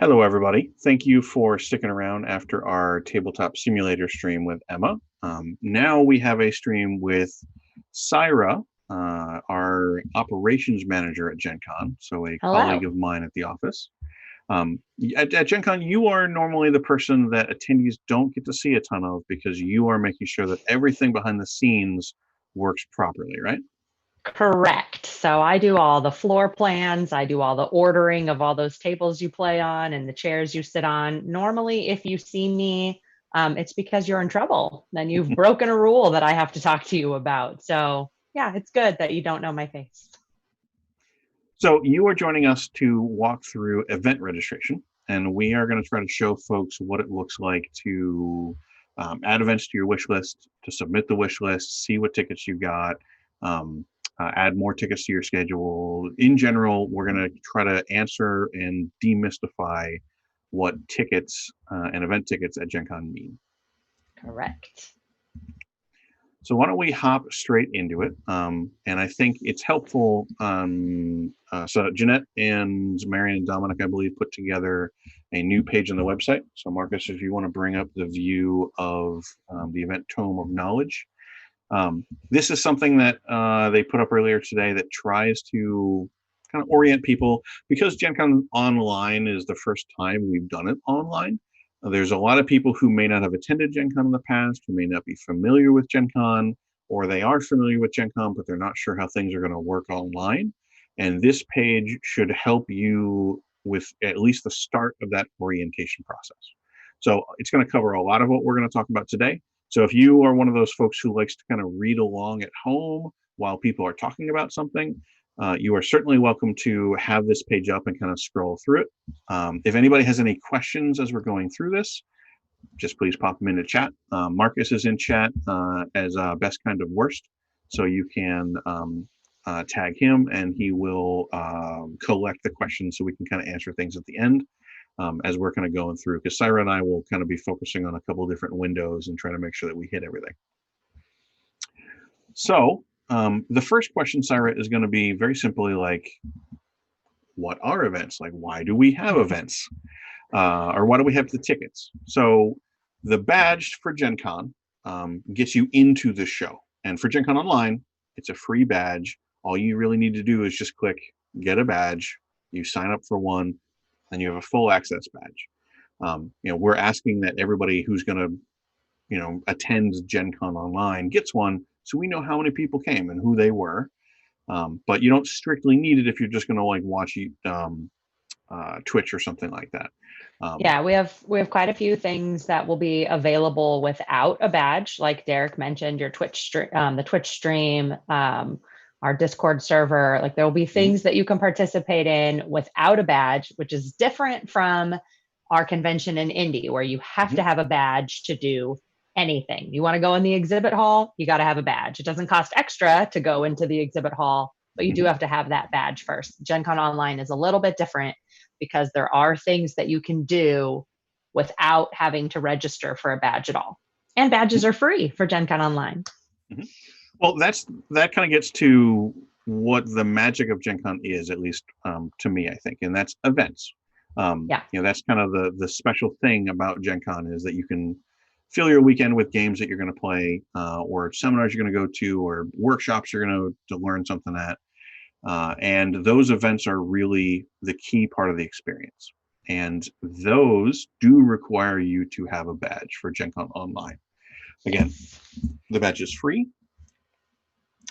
Hello, everybody. Thank you for sticking around after our tabletop simulator stream with Emma. Now we have a stream with Cyra, our operations manager at Gen Con, so a colleague Hello. of mine at the office. At Gen Con, you are normally the person that attendees don't get to see a ton of because you are making sure that everything behind the scenes works properly, right? Correct. So I do all the floor plans, I do all the ordering of all those tables you play on and the chairs you sit on. Normally, if you see me, it's because you're in trouble. Then you've broken a rule that I have to talk to you about. So yeah, it's good that you don't know my face. So you are joining us to walk through event registration, and we are going to try to show folks what it looks like to add events to your wish list, to submit the wish list, see what tickets you got, add more tickets to your schedule. In general, we're going to try to answer and demystify what tickets and event tickets at Gen Con mean. Correct. So why don't we hop straight into it? And I think it's helpful. So Jeanette and Marion and Dominic, I believe, put together a new page on the website. So Marcus, if you want to bring up the view of the Event Tome of Knowledge. This is something that they put up earlier today that tries to kind of orient people, because Gen Con Online is the first time we've done it online. There's a lot of people who may not have attended Gen Con in the past, who may not be familiar with Gen Con, or they are familiar with Gen Con, but they're not sure how things are going to work online. And this page should help you with at least the start of that orientation process. So it's going to cover a lot of what we're going to talk about today. So if you are one of those folks who likes to kind of read along at home while people are talking about something, you are certainly welcome to have this page up and kind of scroll through it. If anybody has any questions as we're going through this, just please pop them into chat. Marcus is in chat as best kind of worst, so you can tag him and he will collect the questions so we can kind of answer things at the end as we're kind of going through, because Cyra and I will kind of be focusing on a couple of different windows and trying to make sure that we hit everything. So the first question, Cyra, is going to be very simply like, what are events? Like, why do we have events? Or why do we have the tickets? So the badge for Gen Con gets you into the show. And for Gen Con Online, it's a free badge. All you really need to do is just click get a badge. You sign up for one, and you have a full access badge. We're asking that everybody who's going to, attend Gen Con Online gets one, so we know how many people came and who they were. But you don't strictly need it if you're just going to like watch Twitch or something like that. Yeah, we have quite a few things that will be available without a badge, like Derek mentioned, your the Twitch stream, our Discord server. Like there will be things that you can participate in without a badge, which is different from our convention in Indy, where you have to have a badge to do anything. You want to go in the exhibit hall, you got to have a badge. It doesn't cost extra to go into the exhibit hall, but you do have to have that badge first. Gen Con Online is a little bit different because there are things that you can do without having to register for a badge at all. And badges are free for Gen Con Online. Mm-hmm. Well, that kind of gets to what the magic of Gen Con is, at least to me, I think, and that's events. Yeah. That's kind of the special thing about Gen Con is that you can fill your weekend with games that you're going to play, or seminars you're going to go to, or workshops you're going to learn something at. And those events are really the key part of the experience. And those do require you to have a badge for Gen Con Online. Again, the badge is free.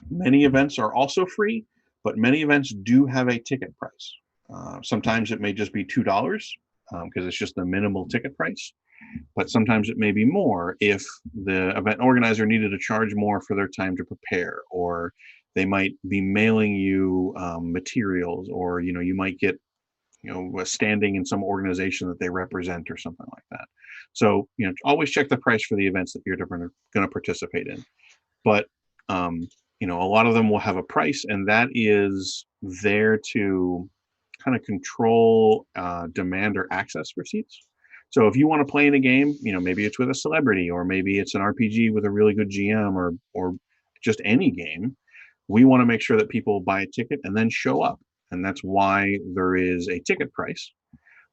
Many events are also free, but many events do have a ticket price. Sometimes it may just be $2 because it's just a minimal ticket price. But sometimes it may be more if the event organizer needed to charge more for their time to prepare, or they might be mailing you materials, or you might get a standing in some organization that they represent or something like that. So always check the price for the events that you're going to participate in. But a lot of them will have a price, and that is there to kind of control demand or access for seats. So if you want to play in a game, maybe it's with a celebrity, or maybe it's an RPG with a really good GM, or just any game, we want to make sure that people buy a ticket and then show up. And that's why there is a ticket price.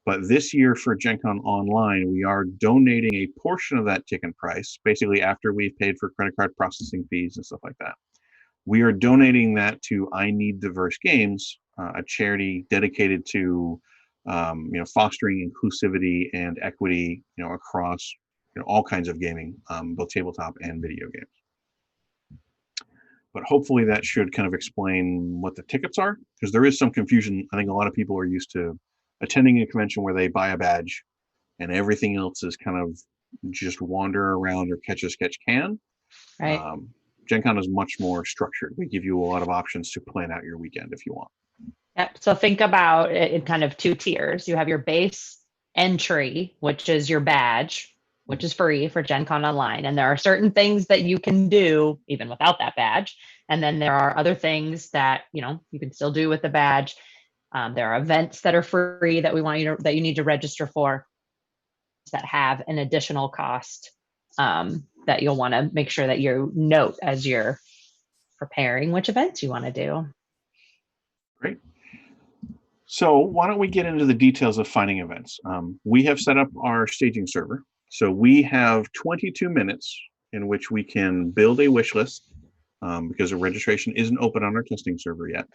But this year for Gen Con Online, we are donating a portion of that ticket price, basically after we've paid for credit card processing fees and stuff like that. We are donating that to I Need Diverse Games, a charity dedicated to fostering inclusivity and equity, across all kinds of gaming, both tabletop and video games. But hopefully that should kind of explain what the tickets are, because there is some confusion. I think a lot of people are used to attending a convention where they buy a badge and everything else is kind of just wander around or catch as catch can. Right. Gen Con is much more structured. We give you a lot of options to plan out your weekend if you want. Yep. So think about it in kind of two tiers. You have your base entry, which is your badge, which is free for Gen Con Online. And there are certain things that you can do even without that badge. And then there are other things that, you can still do with the badge. There are events that are free that we want that you need to register for, that have an additional cost, that you'll want to make sure that you note as you're preparing which events you want to do. Great. So why don't we get into the details of finding events? We have set up our staging server. So we have 22 minutes in which we can build a wish list, because the registration isn't open on our testing server yet.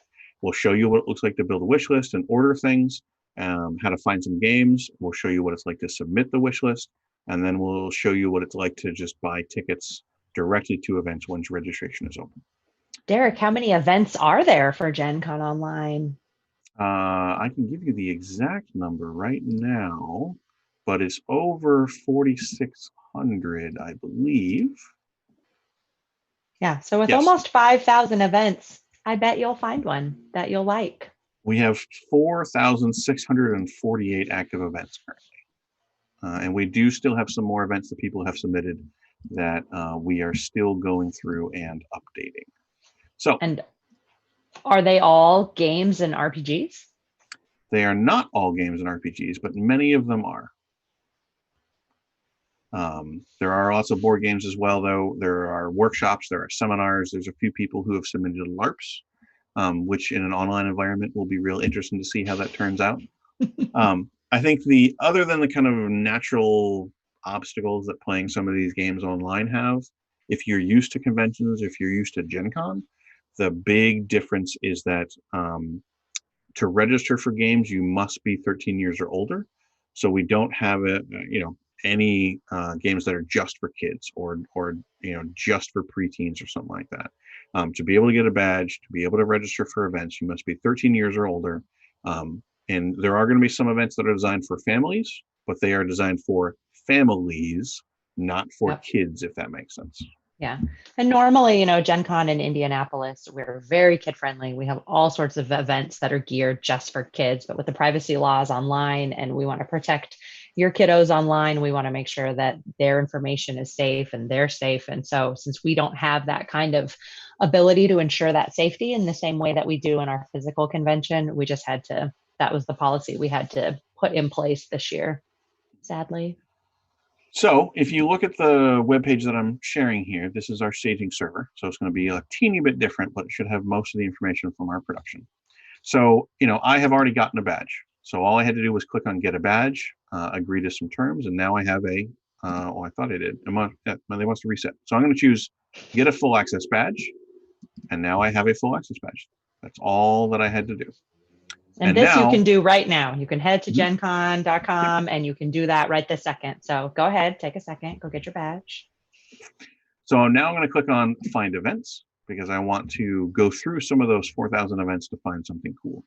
We'll show you what it looks like to build a wish list and order things, how to find some games. We'll show you what it's like to submit the wish list, and then we'll show you what it's like to just buy tickets directly to events once registration is open. Derek, how many events are there for Gen Con Online? I can give you the exact number right now, but it's over 4,600, I believe. Yeah, so with Yes. almost 5,000 events, I bet you'll find one that you'll like. We have 4,648 active events currently. And we do still have some more events that people have submitted that we are still going through and updating. So, and are they all games and RPGs? They are not all games and RPGs, but many of them are. There are also board games as well, though. There are workshops, there are seminars. There's a few people who have submitted LARPs, which in an online environment will be real interesting to see how that turns out. I think other than the kind of natural obstacles that playing some of these games online have, if you're used to conventions, if you're used to Gen Con, the big difference is that to register for games, you must be 13 years or older. So we don't have any games that are just for kids or just for preteens or something like that. To be able to get a badge, to be able to register for events, you must be 13 years or older. And there are going to be some events that are designed for families, but they are designed for families, not for kids, if that makes sense. Yeah. And normally, Gen Con in Indianapolis, we're very kid friendly. We have all sorts of events that are geared just for kids, but with the privacy laws online, and we want to protect your kiddos online, we want to make sure that their information is safe and they're safe. And so since we don't have that kind of ability to ensure that safety in the same way that we do in our physical convention, we just had to, that was the policy we had to put in place this year, sadly. So if you look at the webpage that I'm sharing here, this is our staging server. So it's going to be a teeny bit different, but it should have most of the information from our production. So, I have already gotten a badge. So all I had to do was click on get a badge, agree to some terms, and now I have I thought I did. They must have reset. So I'm going to choose get a full access badge, and now I have a full access badge. That's all that I had to do. And this now, you can do right now. You can head to gencon.com and you can do that right this second. So go ahead, take a second, go get your badge. So now I'm going to click on find events because I want to go through some of those 4,000 events to find something cool.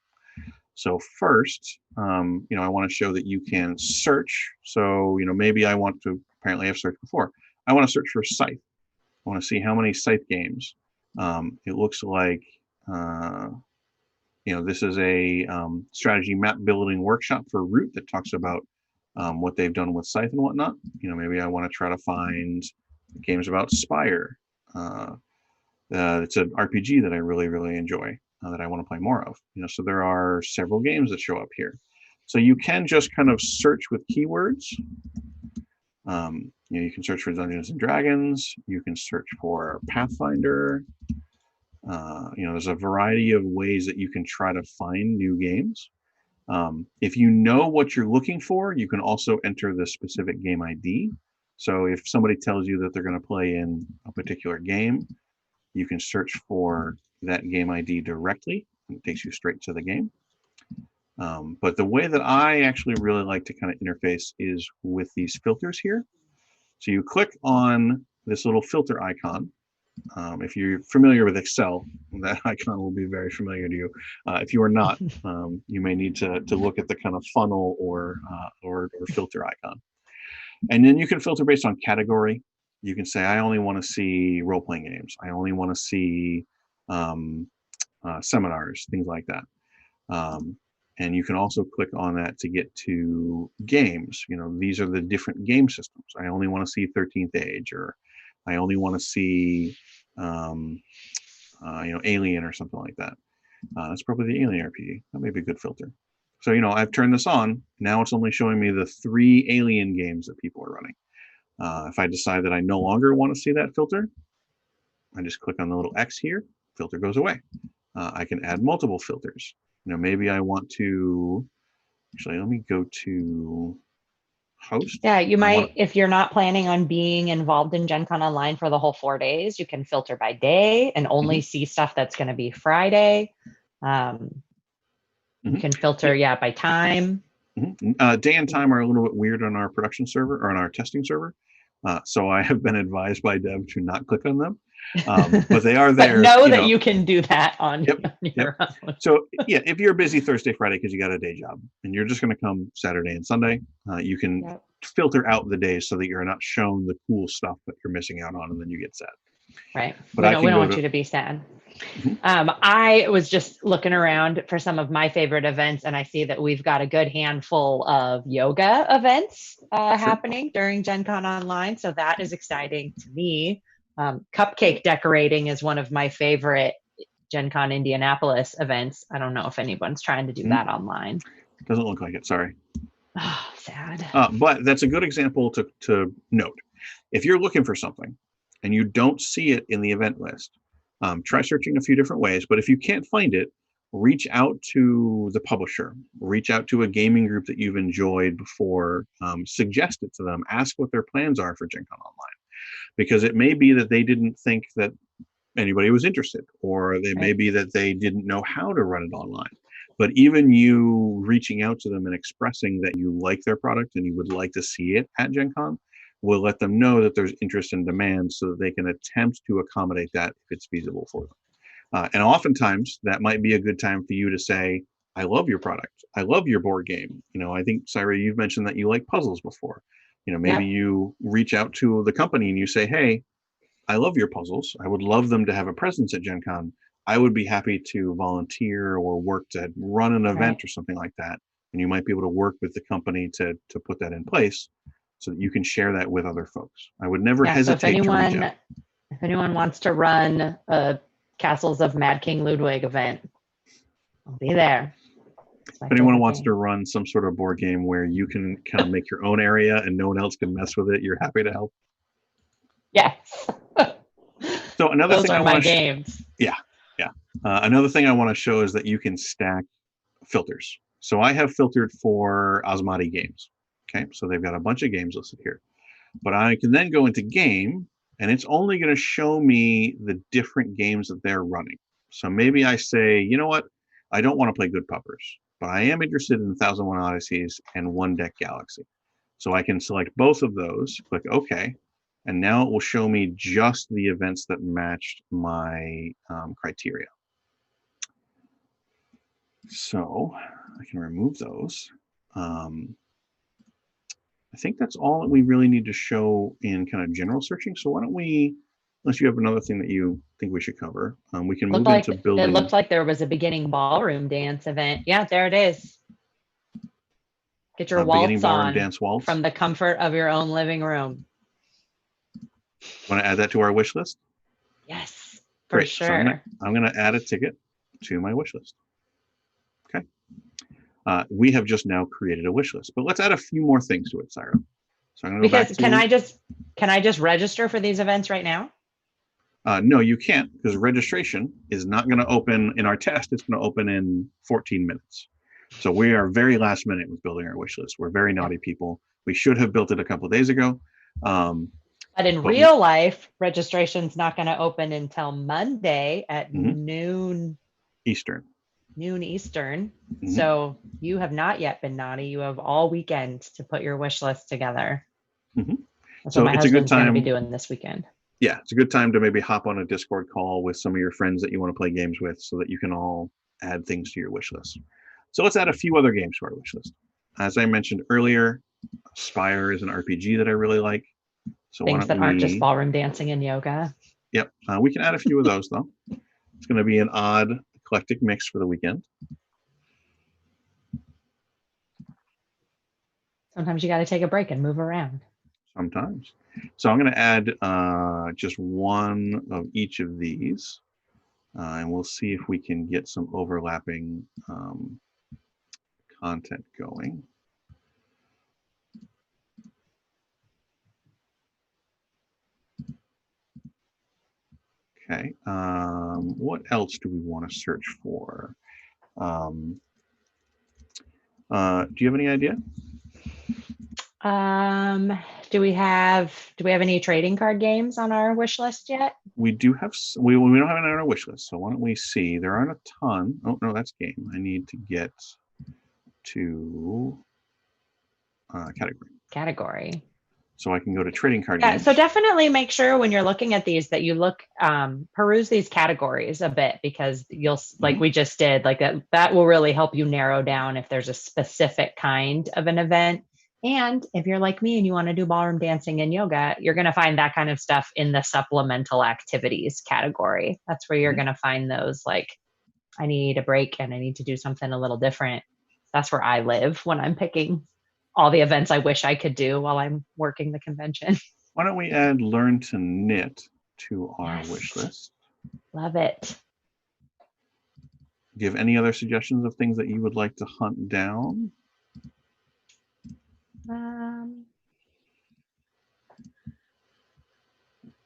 So first, I want to show that you can search. So, maybe I want to, apparently I've searched before. I want to search for Scythe. I want to see how many Scythe games. It looks like, this is a strategy map building workshop for Root that talks about what they've done with Scythe and whatnot. Maybe I want to try to find games about Spire. It's an RPG that I really, really enjoy that I want to play more of. So there are several games that show up here. So you can just kind of search with keywords. You can search for Dungeons and Dragons. You can search for Pathfinder. There's a variety of ways that you can try to find new games. If you know what you're looking for, you can also enter the specific game ID. So if somebody tells you that they're going to play in a particular game, you can search for that game ID directly, and it takes you straight to the game. But the way that I actually really like to kind of interface is with these filters here. So you click on this little filter icon. If you're familiar with Excel, that icon will be very familiar to you. If you are not, you may need to look at the kind of funnel or filter icon. And then you can filter based on category. You can say, I only want to see role-playing games. I only want to see seminars, things like that. And you can also click on that to get to games. These are the different game systems. I only want to see 13th Age, or I only want to see, Alien or something like that. That's probably the Alien RPG. That may be a good filter. So, I've turned this on. Now it's only showing me the 3 Alien games that people are running. If I decide that I no longer want to see that filter, I just click on the little X here. Filter goes away. I can add multiple filters. Maybe I want to, actually, let me go to host. Yeah, you might, if you're not planning on being involved in Gen Con Online for the whole 4 days, you can filter by day and only see stuff that's going to be Friday. You can filter, by time. Day and time are a little bit weird on our production server or on our testing server. So I have been advised by Deb to not click on them. But they are there. But know that you can do that on your own. So if you're busy Thursday, Friday because you got a day job and you're just going to come Saturday and Sunday, you can filter out the days so that you're not shown the cool stuff that you're missing out on, and then you get sad. Right. But we don't want you to be sad. I was just looking around for some of my favorite events, and I see that we've got a good handful of yoga events happening during Gen Con Online. So that is exciting to me. Cupcake decorating is one of my favorite Gen Con Indianapolis events. I don't know if anyone's trying to do that online. Doesn't look like it, sorry. Oh, sad. But that's a good example to note. If you're looking for something and you don't see it in the event list, try searching a few different ways. But if you can't find it, reach out to the publisher, reach out to a gaming group that you've enjoyed before, suggest it to them, ask what their plans are for Gen Con Online. Because it may be that they didn't think that anybody was interested, or it may be that they didn't know how to run it online. But even you reaching out to them and expressing that you like their product and you would like to see it at Gen Con will let them know that there's interest and demand so that they can attempt to accommodate that if it's feasible for them. And oftentimes that might be a good time for you to say, I love your product. I love your board game. I think, Cyra, you've mentioned that you like puzzles before. Maybe you reach out to the company and you say, hey, I love your puzzles. I would love them to have a presence at Gen Con. I would be happy to volunteer or work to run an event or something like that. And you might be able to work with the company to put that in place so that you can share that with other folks. I would never hesitate to reach out. If anyone wants to run a Castles of Mad King Ludwig event, I'll be there. If anyone wants to run some sort of board game where you can kind of make your own area and no one else can mess with it, you're happy to help. Yes. So another thing I want to games. Another thing I want to show is that you can stack filters. So I have filtered for Asmati games. Okay, so they've got a bunch of games listed here. But I can then go into game, and it's only going to show me the different games that they're running. So maybe I say, you know what? I don't want to play Good Puppers, but I am interested in 1001 Odysseys and One Deck Galaxy. So I can select both of those, click OK, and now it will show me just the events that matched my criteria. So I can remove those. I think that's all that we really need to show in kind of general searching. So why don't we, unless you have another thing that you think we should cover, we can move into building. It looked like there was a beginning ballroom dance event. Yeah, there it is. Get your waltz on dance waltz from the comfort of your own living room. Want to add that to our wish list? Yes, for sure. So I'm going to add a ticket to my wish list. Okay. We have just now created a wish list, but let's add a few more things to it, Cyra. So I'm going to go back to, can I just register for these events right now? No, you can't, because registration is not going to open in our test. It's going to open in 14 minutes. So we are very last minute with building our wish list. We're very naughty people. We should have built it a couple of days ago. But in But real life, registration's not going to open until Monday at Mhm. noon Eastern. Eastern. Mhm. So you have not yet been naughty. You have all weekend to put your wish list together. Mhm. That's So what my it's a good husband's going to be time. doing this weekend. Yeah, it's a good time to maybe hop on a Discord call with some of your friends that you want to play games with so that you can all add things to your wish list. So let's add a few other games to our wish list. As I mentioned earlier, Spire is an RPG that I really like. So why Things don't that aren't just we, ballroom dancing and yoga. yep, we can add a few of those though. It's going to be an odd eclectic mix for the weekend. Sometimes you got to take a break and move around. Sometimes. So I'm going to add just one of each of these. And we'll see if we can get some overlapping content going. Okay. What else do we want to search for? Do you have any idea? Do we have any trading card games on our wish list yet? We do have. We don't have it on our wish list. So why don't we see? There aren't a ton. Oh no, that's game. I need to get to Category. So I can go to trading card Yeah, games. so definitely make sure when you're looking at these that you look, peruse these categories a bit, because you'll, like we just did, like that will really help you narrow down if there's a specific kind of an event. And if you're like me and you want to do ballroom dancing and yoga, you're going to find that kind of stuff in the supplemental activities category. That's where you're going to find those, like, I need a break and I need to do something a little different. That's where I live when I'm picking all the events I wish I could do while I'm working the convention. Why don't we add Learn to Knit to our wish list? Love it. Do you have any other suggestions of things that you would like to hunt down?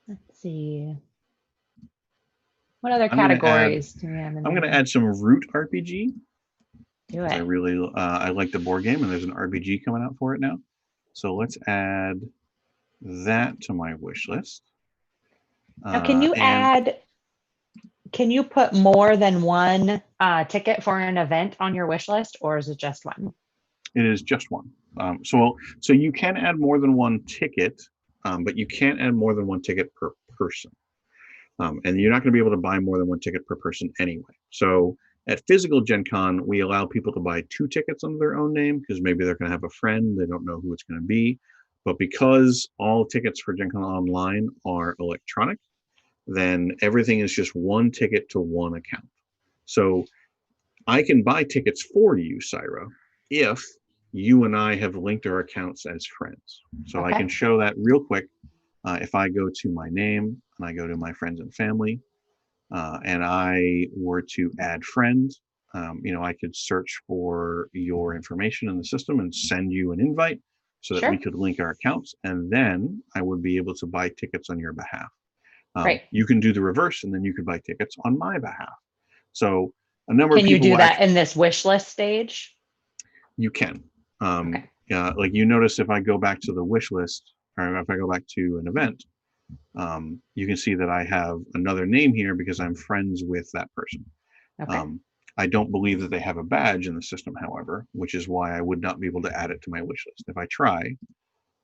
Let's see. What other I'm gonna categories do we have in I'm going to there? add some Root RPG. Do I it. really I like the board game, and there's an RPG coming out for it now. So let's add that to my wish list. Now, can you put more than one ticket for an event on your wish list, or is it just one? It is just one. So you can add more than one ticket, but you can't add more than one ticket per person. And you're not going to be able to buy more than one ticket per person anyway. So at physical Gen Con, we allow people to buy 2 tickets under their own name because maybe they're going to have a friend, they don't know who it's going to be. But because all tickets for Gen Con Online are electronic, then everything is just one ticket to one account. So I can buy tickets for you, Cyra, if you and I have linked our accounts as friends. So I can show that real quick. If I go to my name and I go to my friends and family, and I were to add friends, I could search for your information in the system and send you an invite so that we could link our accounts, and then I would be able to buy tickets on your behalf. Great. You can do the reverse, and then you could buy tickets on my behalf. So a number of people. Can you do that in this wish list stage? You can. Like you notice if I go back to the wish list, or if I go back to an event, you can see that I have another name here because I'm friends with that person. I don't believe that they have a badge in the system, however, which is why I would not be able to add it to my wish list. If I try,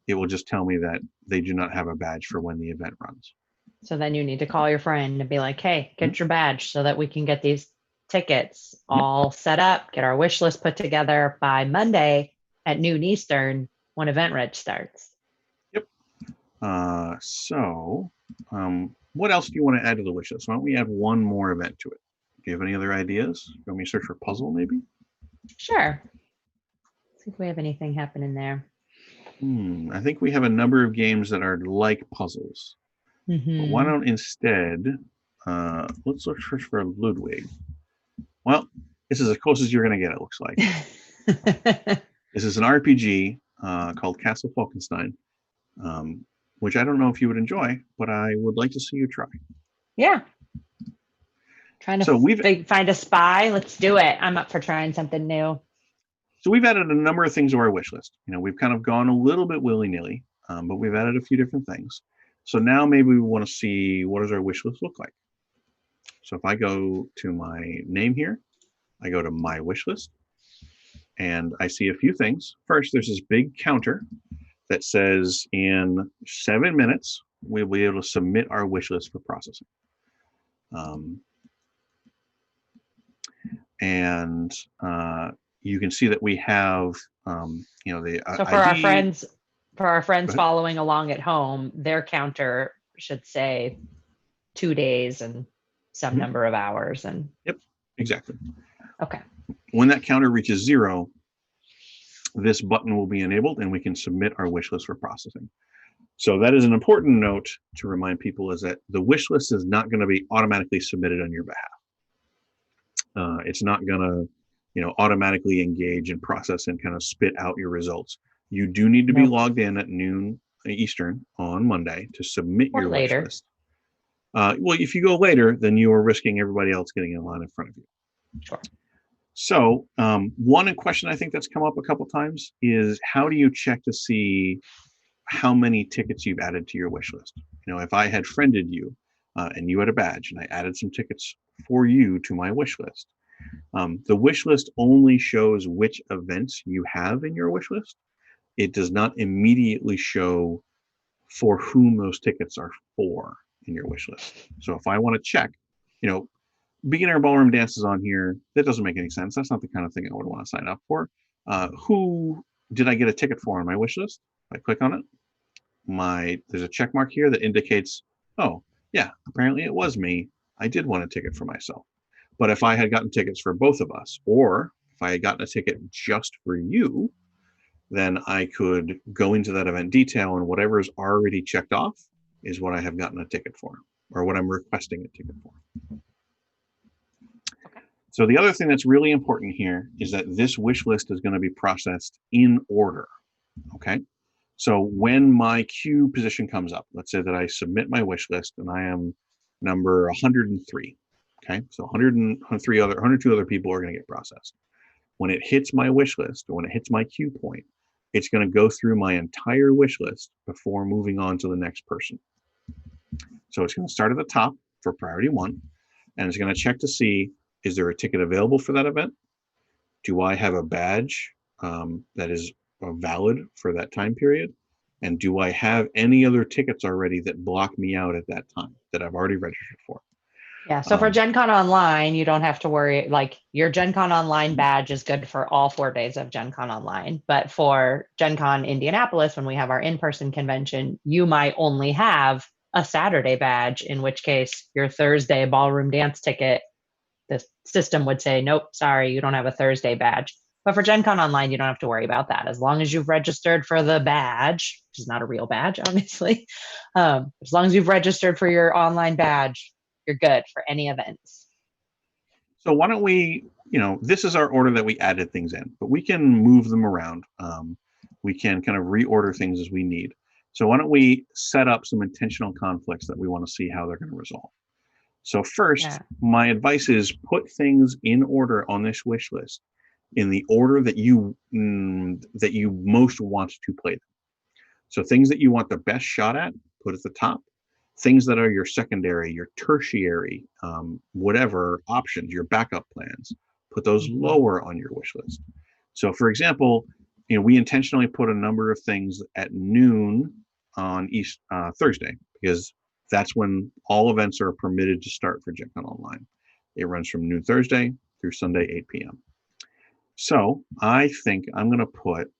it will just tell me that they do not have a badge for when the event runs. So then you need to call your friend and be like, hey, get your badge so that we can get these tickets all set up, get our wish list put together by Monday at noon Eastern when event reg starts. Yep. What else do you want to add to the wish list? Why don't we add one more event to it? Do you have any other ideas? You want me to search for puzzle, maybe? Sure. Let's see if we have anything happening there. I think we have a number of games that are like puzzles. But why don't instead, let's search for Ludwig. Well, this is as close as you're going to get, it looks like. This is an RPG called Castle Falkenstein, which I don't know if you would enjoy, but I would like to see you try. Yeah. Trying to find a spy. Let's do it. I'm up for trying something new. So we've added a number of things to our wish list. We've kind of gone a little bit willy-nilly, but we've added a few different things. So now maybe we want to see, what does our wish list look like? So if I go to my name here, I go to my wish list, and I see a few things. First, there's this big counter that says in 7 minutes, we'll be able to submit our wish list for processing. And you can see that we have, the So for ID. our friends following along at home, their counter should say 2 days and some number of hours. And yep, exactly. Okay. When that counter reaches 0, this button will be enabled and we can submit our wish list for processing. So that is an important note to remind people, is that the wish list is not going to be automatically submitted on your behalf. It's not going to, automatically engage and process and kind of spit out your results. You do need to be logged in at noon Eastern on Monday to submit your wish list. Well, if you go later, then you are risking everybody else getting in line in front of you. Sure. So one question I think that's come up a couple times is, how do you check to see how many tickets you've added to your wish list? If I had friended you and you had a badge and I added some tickets for you to my wish list, the wish list only shows which events you have in your wish list. It does not immediately show for whom those tickets are for in your wish list. So if I want to check, beginner ballroom dances on here, that doesn't make any sense. That's not the kind of thing I would want to sign up for. Who did I get a ticket for on my wish list? If I click on it, there's a check mark here that indicates, oh yeah, apparently it was me. I did want a ticket for myself. But if I had gotten tickets for both of us, or if I had gotten a ticket just for you, then I could go into that event detail, and whatever is already checked off is what I have gotten a ticket for, or what I'm requesting a ticket for. So the other thing that's really important here is that this wish list is going to be processed in order. Okay. So when my queue position comes up, let's say that I submit my wish list and I am number 103. Okay. So 102 other people are going to get processed. When it hits my wish list, or when it hits my queue point, it's going to go through my entire wish list before moving on to the next person. So it's going to start at the top for priority 1, and it's going to check to see, is there a ticket available for that event? Do I have a badge that is valid for that time period? And do I have any other tickets already that block me out at that time that I've already registered for? Yeah. So for Gen Con Online, you don't have to worry. Like, your Gen Con Online badge is good for all 4 days of Gen Con Online. But for Gen Con Indianapolis, when we have our in-person convention, you might only have a Saturday badge, in which case your Thursday ballroom dance ticket, the system would say, nope, sorry, you don't have a Thursday badge. But for Gen Con Online, you don't have to worry about that. As long as you've registered for the badge, which is not a real badge, obviously. As long as you've registered for your online badge, you're good for any events. So why don't we, this is our order that we added things in, but we can move them around. We can kind of reorder things as we need. So why don't we set up some intentional conflicts that we want to see how they're going to resolve. So first, my advice is put things in order on this wish list in the order that you most want to play them. So things that you want the best shot at, put at the top. Things that are your secondary, your tertiary, whatever options, your backup plans, put those lower on your wish list. So for example, we intentionally put a number of things at noon on Thursday, because that's when all events are permitted to start for Gen Con Online. It runs from noon Thursday through Sunday, 8 p.m. So I think I'm going to put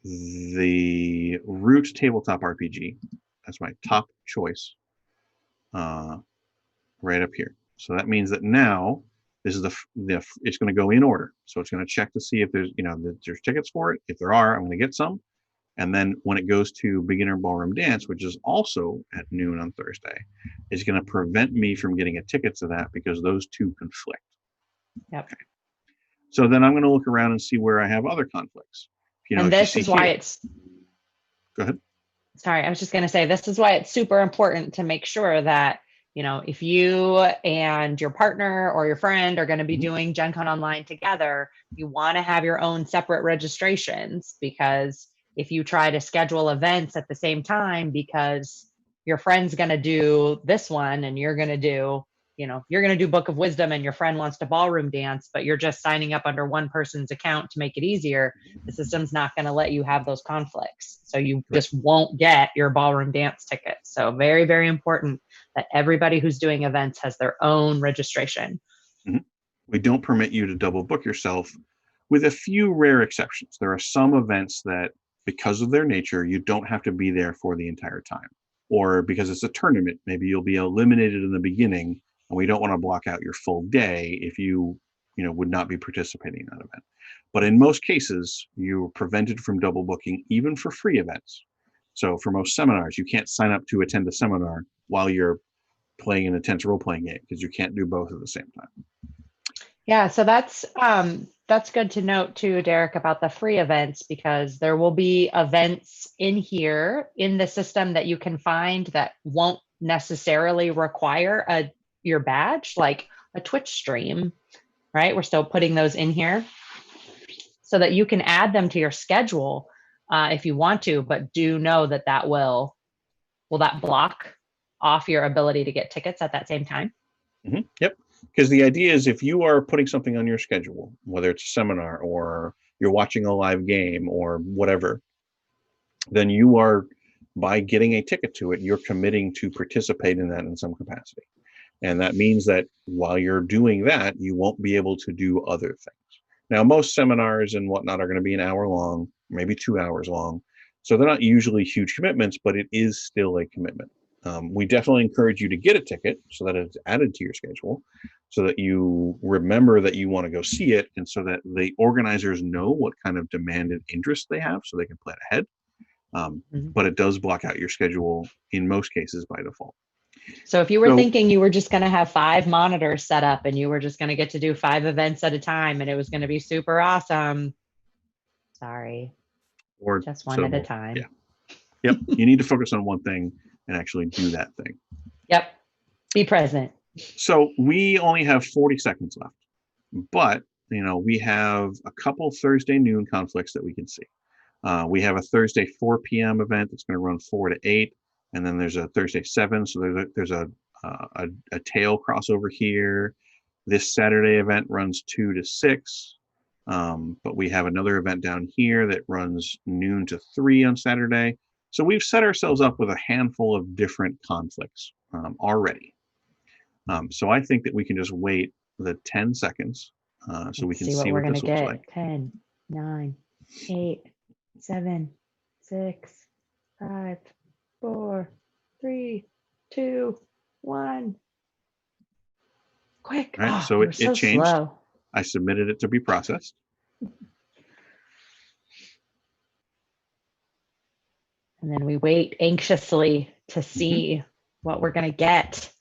the Root Tabletop RPG as my top choice right up here. So that means that now this is it's going to go in order. So it's going to check to see if there's, there's tickets for it. If there are, I'm going to get some. And then when it goes to Beginner Ballroom Dance, which is also at noon on Thursday, it's going to prevent me from getting a ticket to that because those two conflict. Yep. Okay. So then I'm going to look around and see where I have other conflicts. And this is why it's... Go ahead. Sorry, I was just going to say, this is why it's super important to make sure that, if you and your partner or your friend are going to be doing Gen Con Online together, you want to have your own separate registrations, because if you try to schedule events at the same time because your friend's going to do this one and you're going to do Book of Wisdom and your friend wants to ballroom dance, but you're just signing up under one person's account to make it easier, the system's not going to let you have those conflicts. So you just won't get your ballroom dance ticket. So very, very important that everybody who's doing events has their own registration. We don't permit you to double book yourself, with a few rare exceptions. There are some events that, because of their nature, you don't have to be there for the entire time. Or because it's a tournament, maybe you'll be eliminated in the beginning, and we don't want to block out your full day if you would not be participating in that event. But in most cases, you're prevented from double booking, even for free events. So for most seminars, you can't sign up to attend a seminar while you're playing an intense role-playing game, because you can't do both at the same time. Yeah, so that's good to note too, Derek, about the free events, because there will be events in here in the system that you can find that won't necessarily require your badge, like a Twitch stream, right? We're still putting those in here so that you can add them to your schedule if you want to, but do know that will that block off your ability to get tickets at that same time? Yep. Because the idea is, if you are putting something on your schedule, whether it's a seminar or you're watching a live game or whatever, then you are, by getting a ticket to it, you're committing to participate in that in some capacity. And that means that while you're doing that, you won't be able to do other things. Now, most seminars and whatnot are going to be an hour long, maybe 2 hours long. So they're not usually huge commitments, but it is still a commitment. We definitely encourage you to get a ticket so that it's added to your schedule, so that you remember that you want to go see it, and so that the organizers know what kind of demand and interest they have, so they can plan ahead. But it does block out your schedule in most cases by default. So if you were thinking you were just going to have 5 monitors set up and you were just going to get to do 5 events at a time and it was going to be super awesome, sorry, or just one at a time. Yep. You need to focus on one thing and actually do that thing. Yep. Be present. So we only have 40 seconds left, but we have a couple Thursday noon conflicts that we can see. We have a Thursday 4 p.m. event that's going to run 4 to 8, and then there's a Thursday 7. So there's a tail crossover here. This Saturday event runs 2 to 6, but we have another event down here that runs noon to 3 on Saturday. So we've set ourselves up with a handful of different conflicts already. So I think that we can just wait the 10 seconds so we can see what this looks like. 10, 9, 8, 7, 6, 5, 4, 3, 2, 1. Quick. Right, so it changed. Slow. I submitted it to be processed. And then we wait anxiously to see what we're going to get.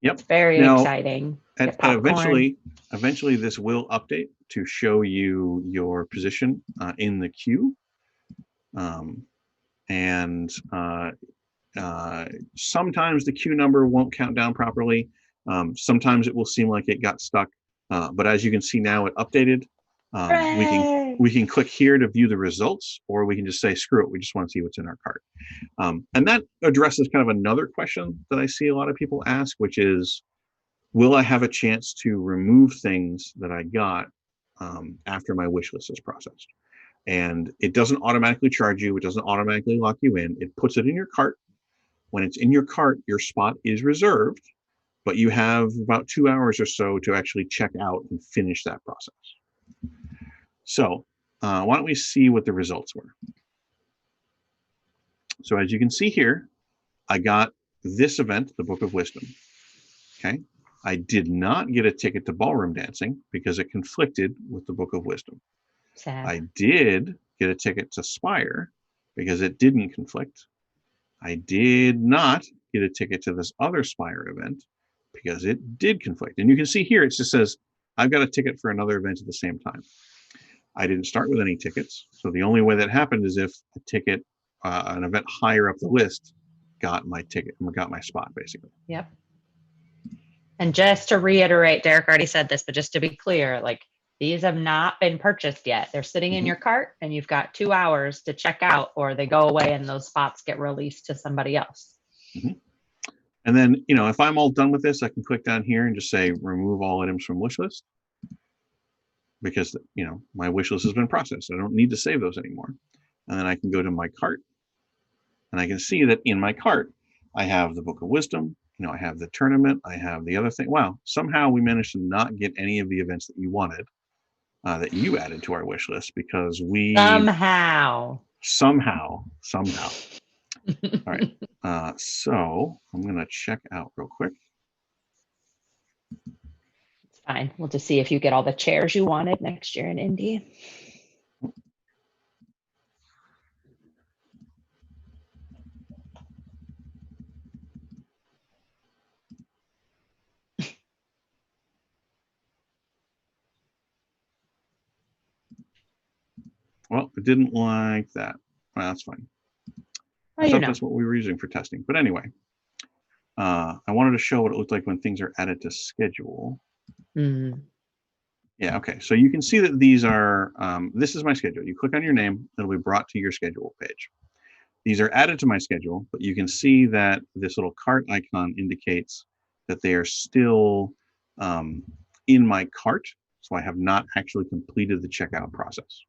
Yep. It's very exciting. And eventually this will update to show you your position in the queue. And sometimes the queue number won't count down properly. Sometimes it will seem like it got stuck. But as you can see now, it updated. We can click here to view the results, or we can just say, screw it, we just want to see what's in our cart. And that addresses kind of another question that I see a lot of people ask, which is, will I have a chance to remove things that I got after my wish list is processed? And it doesn't automatically charge you. It doesn't automatically lock you in. It puts it in your cart. When it's in your cart, your spot is reserved, but you have about 2 hours or so to actually check out and finish that process. So why don't we see what the results were? So as you can see here, I got this event, the Book of Wisdom. Okay. I did not get a ticket to ballroom dancing because it conflicted with the Book of Wisdom. Sad. I did get a ticket to Spire because it didn't conflict. I did not get a ticket to this other Spire event because it did conflict. And you can see here, it just says, I've got a ticket for another event at the same time. I didn't start with any tickets. So the only way that happened is if a ticket, an event higher up the list got my ticket, got my spot, basically. Yep. And just to reiterate, Derek already said this, but just to be clear, like these have not been purchased yet. They're sitting in your cart and you've got 2 hours to check out, or they go away and those spots get released to somebody else. And then, you know, if I'm all done with this, I can click down here and just say remove all items from wish list, because, you know, my wish list has been processed. I don't need to save those anymore. And then I can go to my cart and I can see that in my cart, I have the Book of Wisdom, you know, I have the tournament, I have the other thing. Wow, somehow we managed to not get any of the events that you wanted, that you added to our wish list, because we Somehow. All right. So I'm going to check out real quick. It's fine. We'll just see if you get all the chairs you wanted next year in Indy. Well, it didn't like that. Well, that's fine. Well, I thought that's what we were using for testing. But anyway, I wanted to show what it looked like when things are added to schedule. Yeah, okay. So you can see that these are, this is my schedule. You click on your name, it'll be brought to your schedule page. These are added to my schedule, but you can see that this little cart icon indicates that they are still in my cart. So I have not actually completed the checkout process.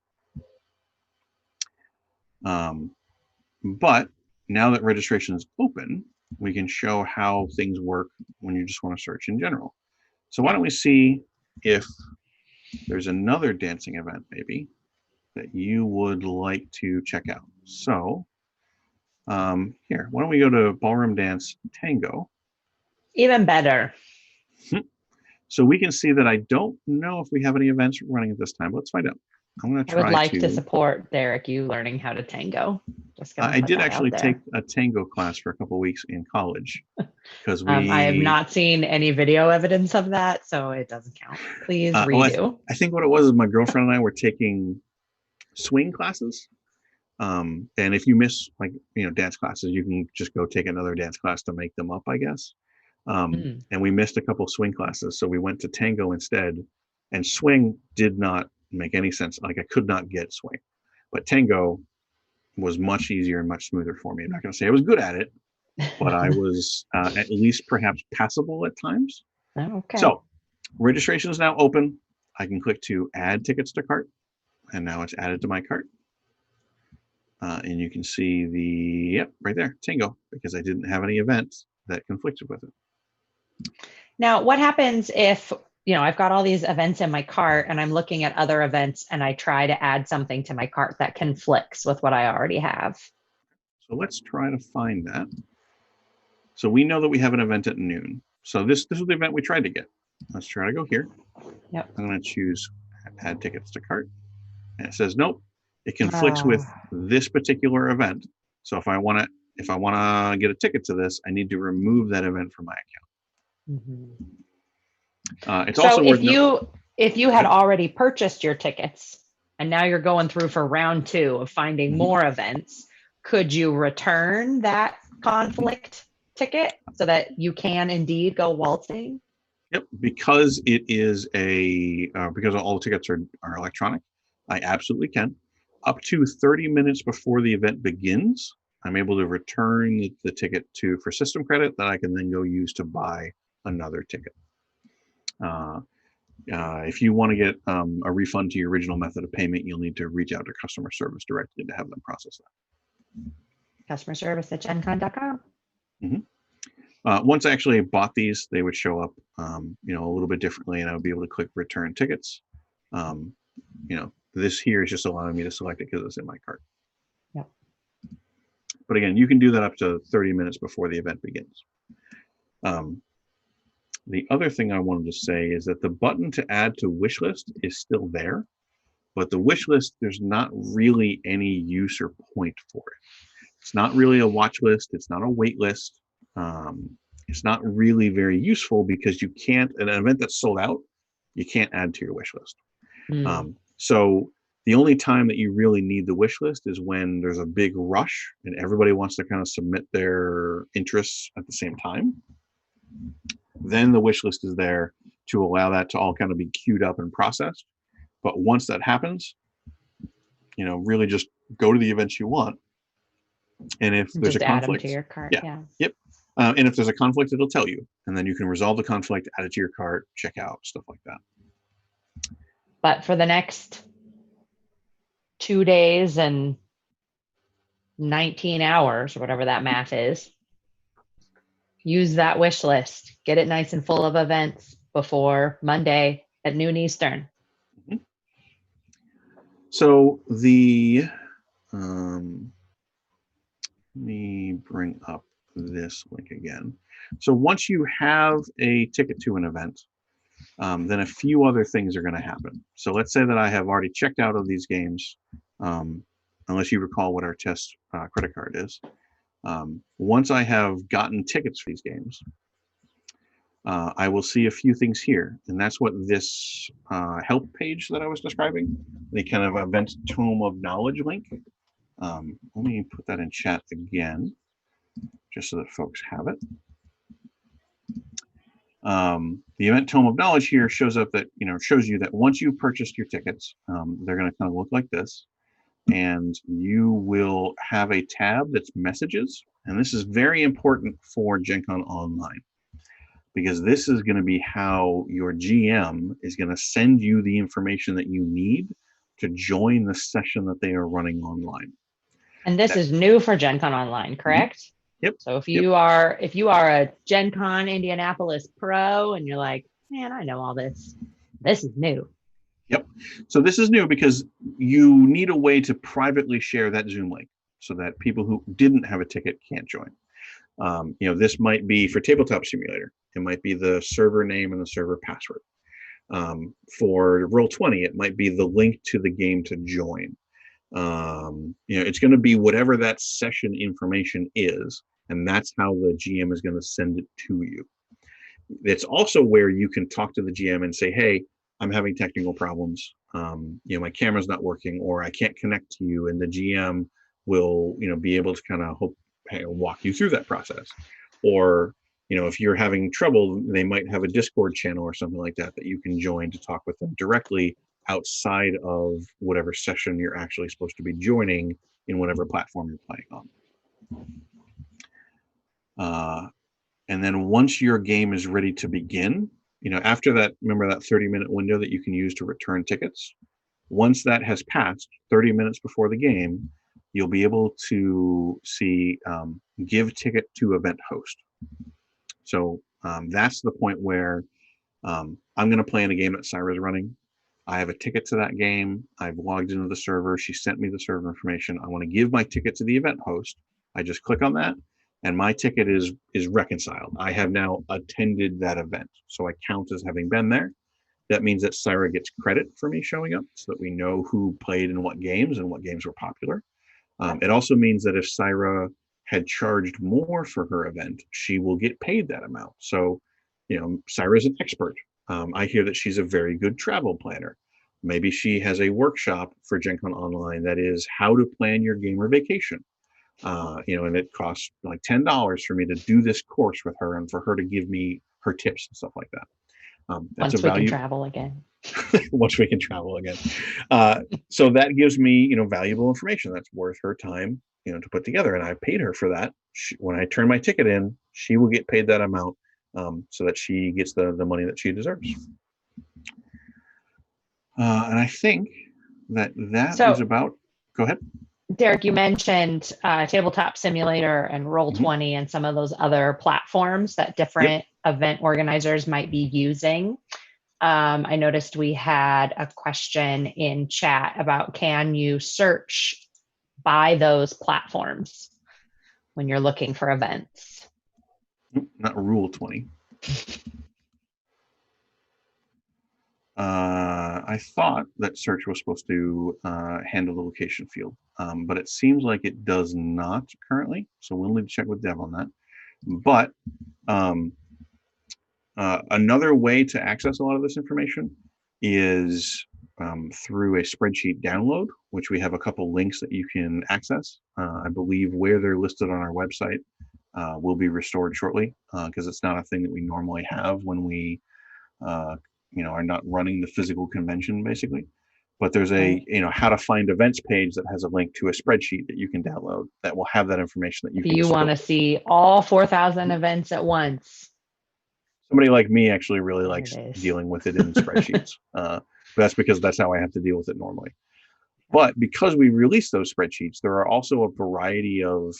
But now that registration is open, we can show how things work when you just want to search in general. So why don't we see if there's another dancing event maybe that you would like to check out. So here, why don't we go to Ballroom Dance Tango? Even better. So we can see that I don't know if we have any events running at this time. Let's find out. I'm going to try. I would like to support Derek, you learning how to tango. I did actually take a tango class for a couple of weeks in college, because I have not seen any video evidence of that, so it doesn't count. Please redo. Well, I think what it was is my girlfriend and I were taking swing classes. And if you miss, like, you know, dance classes, you can just go take another dance class to make them up, I guess. And we missed a couple swing classes, so we went to tango instead. And swing did not make any sense. Like, I could not get swing, but tango was much easier and much smoother for me. I'm not going to say I was good at it, but I was at least perhaps passable at times. Okay. So registration is now open. I can click to add tickets to cart, and now it's added to my cart. And you can see the, right there, Tango, because I didn't have any events that conflicted with it. Now, what happens if, you know, I've got all these events in my cart and I'm looking at other events and I try to add something to my cart that conflicts with what I already have? So let's try to find that. So we know that we have an event at noon. So this is the event we tried to get. Let's try to go here. Yep. I'm going to choose add tickets to cart. And it says, nope, it conflicts with this particular event. So if I want to get a ticket to this, I need to remove that event from my account. It's so also if you had already purchased your tickets and now you're going through for round 2 of finding more events, could you return that conflict ticket so that you can indeed go waltzing? Yep, because it is because all the tickets are electronic, I absolutely can. Up to 30 minutes before the event begins, I'm able to return the ticket for system credit that I can then go use to buy another ticket. If you want to get a refund to your original method of payment, you'll need to reach out to customer service directly to have them process that. Customer service at gencon.com. Once I actually bought these, they would show up, you know, a little bit differently, and I would be able to click return tickets. You know, this here is just allowing me to select it because it's in my cart. Yep. But again, you can do that up to 30 minutes before the event begins. The other thing I wanted to say is that the button to add to wish list is still there, but the wish list, there's not really any use or point for it. It's not really a watch list. It's not a wait list. It's not really very useful because you can't, an event that's sold out, you can't add to your wish list. So the only time that you really need the wish list is when there's a big rush and everybody wants to kind of submit their interests at the same time. Then the wish list is there to allow that to all kind of be queued up and processed. But once that happens, really just go to the events you want. And if there's Just a add them conflict, to your cart. yeah, Yeah. yep. And if there's a conflict, it'll tell you, and then you can resolve the conflict, add it to your cart, check out, stuff like that. But for the next 2 days and 19 hours, whatever that math is, use that wish list. Get it nice and full of events before Monday at noon Eastern. Mm-hmm. So let me bring up this link again. So once you have a ticket to an event, then a few other things are going to happen. So let's say that I have already checked out of these games, unless you recall what our test credit card is. Once I have gotten tickets for these games, I will see a few things here, and that's what this help page that I was describing, the kind of Events Tome of Knowledge link. Let me put that in chat again, just so that folks have it. The Event Tome of Knowledge here shows up that, shows you that once you've purchased your tickets, they're going to kind of look like this, and you will have a tab that's messages, and this is very important for Gen Con Online, because this is going to be how your GM is going to send you the information that you need to join the session that they are running online. And this is new for Gen Con Online, correct? Yep. So if you are a Gen Con Indianapolis pro and you're like, man, I know all this, this is new. Yep. So this is new because you need a way to privately share that Zoom link so that people who didn't have a ticket can't join. This might be for Tabletop Simulator. It might be the server name and the server password. For Roll20, it might be the link to the game to join. It's going to be whatever that session information is, and that's how the GM is going to send it to you. It's also where you can talk to the GM and say, hey, I'm having technical problems. My camera's not working, or I can't connect to you, and the GM will, be able to kind of walk you through that process. Or, if you're having trouble, they might have a Discord channel or something like that you can join to talk with them directly outside of whatever session you're actually supposed to be joining in whatever platform you're playing on. And then once your game is ready to begin, after that, remember that 30-minute window that you can use to return tickets? Once that has passed, 30 minutes before the game, you'll be able to see give ticket to event host. So that's the point where I'm going to play in a game that Cyra's running. I have a ticket to that game. I've logged into the server. She sent me the server information. I want to give my ticket to the event host. I just click on that, and my ticket is reconciled. I have now attended that event, so I count as having been there. That means that Cyra gets credit for me showing up, so that we know who played in what games and what games were popular. It also means that if Cyra had charged more for her event, she will get paid that amount. So, Cyra is an expert. I hear that she's a very good travel planner. Maybe she has a workshop for Gen Con Online that is how to plan your gamer vacation. And it costs like $10 for me to do this course with her and for her to give me her tips and stuff like that. That's Once we can travel again. Once we can travel again. So that gives me, valuable information that's worth her time, to put together. And I paid her for that. When I turn my ticket in, she will get paid that amount so that she gets the money that she deserves. And I think that is about, go ahead. Derek, you mentioned Tabletop Simulator and Roll20 and some of those other platforms that different event organizers might be using. I noticed we had a question in chat about, can you search by those platforms when you're looking for events? Not Roll20. I thought that search was supposed to handle the location field, but it seems like it does not currently. So we'll need to check with Dev on that. But another way to access a lot of this information is through a spreadsheet download, which we have a couple links that you can access. I believe where they're listed on our website, will be restored shortly, because it's not a thing that we normally have when we are not running the physical convention, basically. But there's a how to find events page that has a link to a spreadsheet that you can download that will have that information that you If can you just want to see all 4,000 events at once, somebody like me actually really there likes it is. dealing with it in spreadsheets. But that's because that's how I have to deal with it normally. But because we release those spreadsheets, there are also a variety of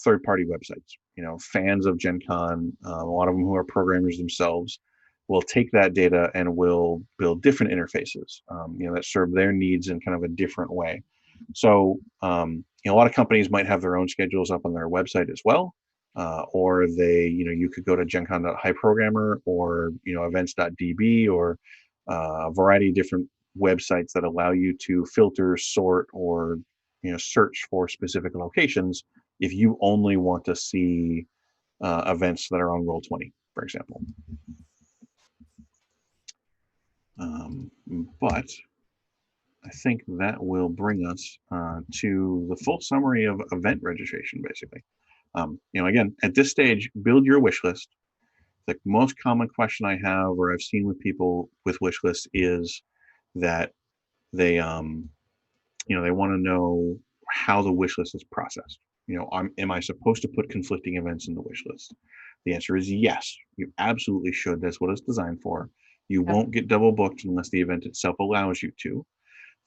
third-party websites. Fans of Gen Con, a lot of them who are programmers themselves, will take that data and will build different interfaces, that serve their needs in kind of a different way. So, a lot of companies might have their own schedules up on their website as well, or you could go to gencon.hyprogrammer or events.db or a variety of different websites that allow you to filter, sort, or search for specific locations if you only want to see events that are on Roll20, for example. But I think that will bring us to the full summary of event registration, basically. Again, at this stage, build your wish list. The most common question I have, or I've seen with people with wish lists, is that they they want to know how the wish list is processed. Am I supposed to put conflicting events in the wish list? The answer is yes, you absolutely should. That's what it's designed for. You won't get double booked unless the event itself allows you to.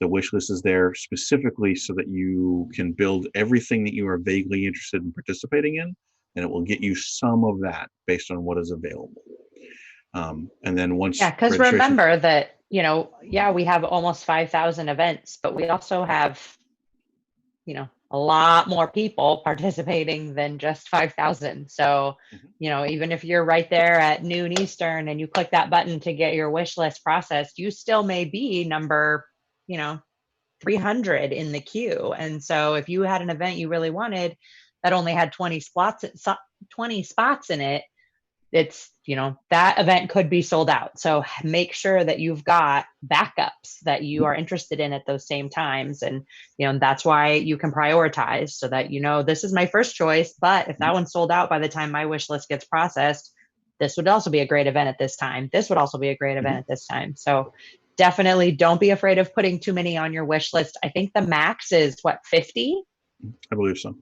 The wish list is there specifically so that you can build everything that you are vaguely interested in participating in, and it will get you some of that based on what is available. And then once because remember that we have almost 5,000 events, but we also have a lot more people participating than just 5,000. So even if you're right there at noon Eastern and you click that button to get your wish list processed, you still may be number 300 in the queue. And so if you had an event you really wanted that only had 20 spots in it, it's that event could be sold out. So make sure that you've got backups that you are interested in at those same times. And that's why you can prioritize, so that this is my first choice, but if that one's sold out by the time my wish list gets processed, this would also be a great event at this time. This would also be a great event at this time. So definitely don't be afraid of putting too many on your wish list. I think the max is 50? I believe so.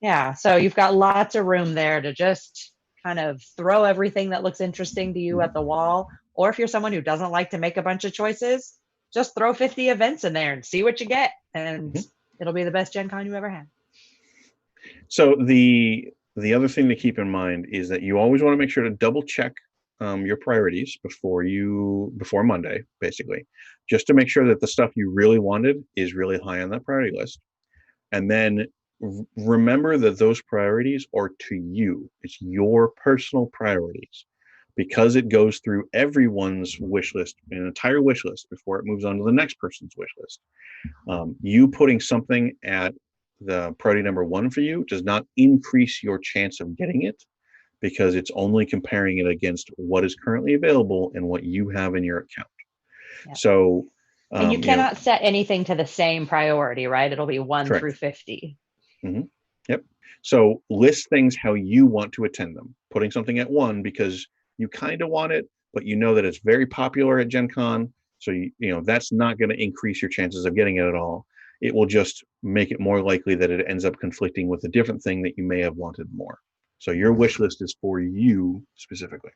Yeah. So you've got lots of room there to just kind of throw everything that looks interesting to you at the wall. Or if you're someone who doesn't like to make a bunch of choices, just throw 50 events in there and see what you get. And it'll be the best Gen Con you ever had. So the other thing to keep in mind is that you always want to make sure to double check your priorities before Monday, basically, just to make sure that the stuff you really wanted is really high on that priority list. And then remember that those priorities are to you. It's your personal priorities, because it goes through everyone's wish list, an entire wish list, before it moves on to the next person's wish list. You putting something at the priority number 1 for you does not increase your chance of getting it, because it's only comparing it against what is currently available and what you have in your account. Yep. So and you cannot set anything to the same priority, right? It'll be 1 correct. through 50. Yep. So list things how you want to attend them. Putting something at 1 because you kind of want it, but that it's very popular at Gen Con. So that's not going to increase your chances of getting it at all. It will just make it more likely that it ends up conflicting with a different thing that you may have wanted more. So your wish list is for you specifically.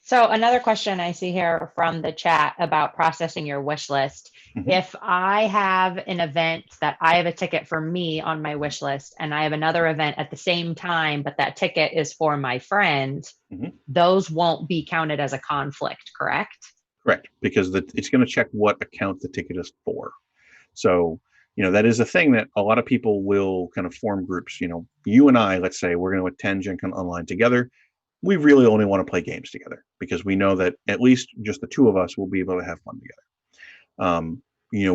So another question I see here from the chat about processing your wish list. If I have an event that I have a ticket for me on my wish list, and I have another event at the same time, but that ticket is for my friend, those won't be counted as a conflict, correct? Correct, because it's going to check what account the ticket is for. So, that is a thing that a lot of people will kind of form groups. You and I, let's say we're going to attend Gen Con Online together. We really only want to play games together because we know that at least just the two of us will be able to have fun together.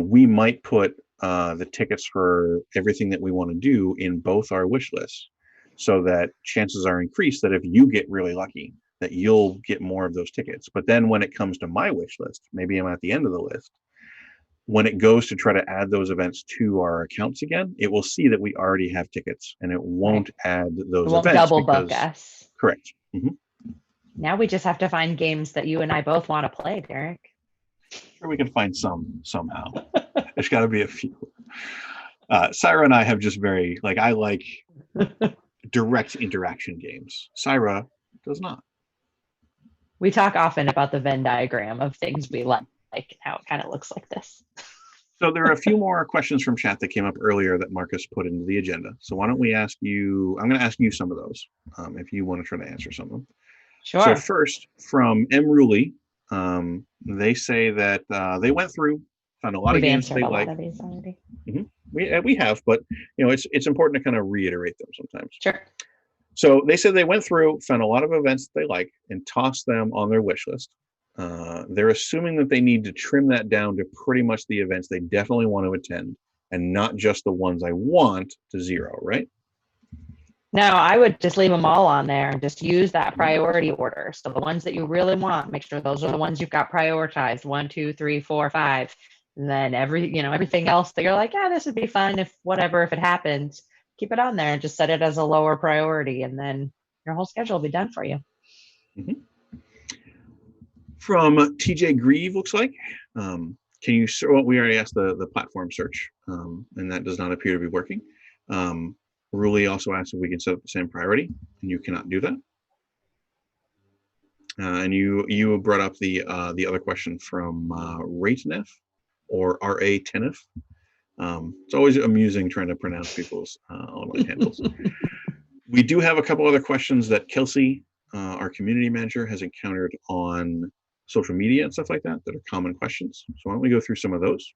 We might put the tickets for everything that we want to do in both our wish lists, so that chances are increased that if you get really lucky, that you'll get more of those tickets. But then when it comes to my wish list, maybe I'm at the end of the list, when it goes to try to add those events to our accounts again, it will see that we already have tickets, and it won't add those It won't events double book because us. correct. Now we just have to find games that you and I both want to play, Derek. Sure, we can find some somehow. There's got to be a few. Cyra and I have just very I like direct interaction games. Cyra does not. We talk often about the Venn diagram of things we like how it kind of looks like this. So there are a few more questions from chat that came up earlier that Marcus put into the agenda. So why don't we ask you, I'm going to ask you some of those if you want to try to answer some of them. Sure. So first, from M. Ruley, they say that they went through, found a lot of games they like. Lot of these already. We have, but it's important to kind of reiterate them sometimes. Sure. So they said they went through, found a lot of events they like, and tossed them on their wish list. They're assuming that they need to trim that down to pretty much the events they definitely want to attend, and not just the ones I want to zero, right? No, I would just leave them all on there and just use that priority order. So the ones that you really want, make sure those are the ones you've got prioritized, 1, 2, 3, 4, 5. And then everything else that you're like, yeah, this would be fun if it happens, keep it on there and just set it as a lower priority. And then your whole schedule will be done for you. From TJ Grieve, looks like, can you, well, we already asked the platform search, and that does not appear to be working. Ruley also asked if we can set up the same priority, and you cannot do that. And you brought up the other question from Ratenef or RA Tenef. It's always amusing trying to pronounce people's online handles. We do have a couple other questions that Kelsey, our community manager, has encountered on social media and stuff like that are common questions. So why don't we go through some of those?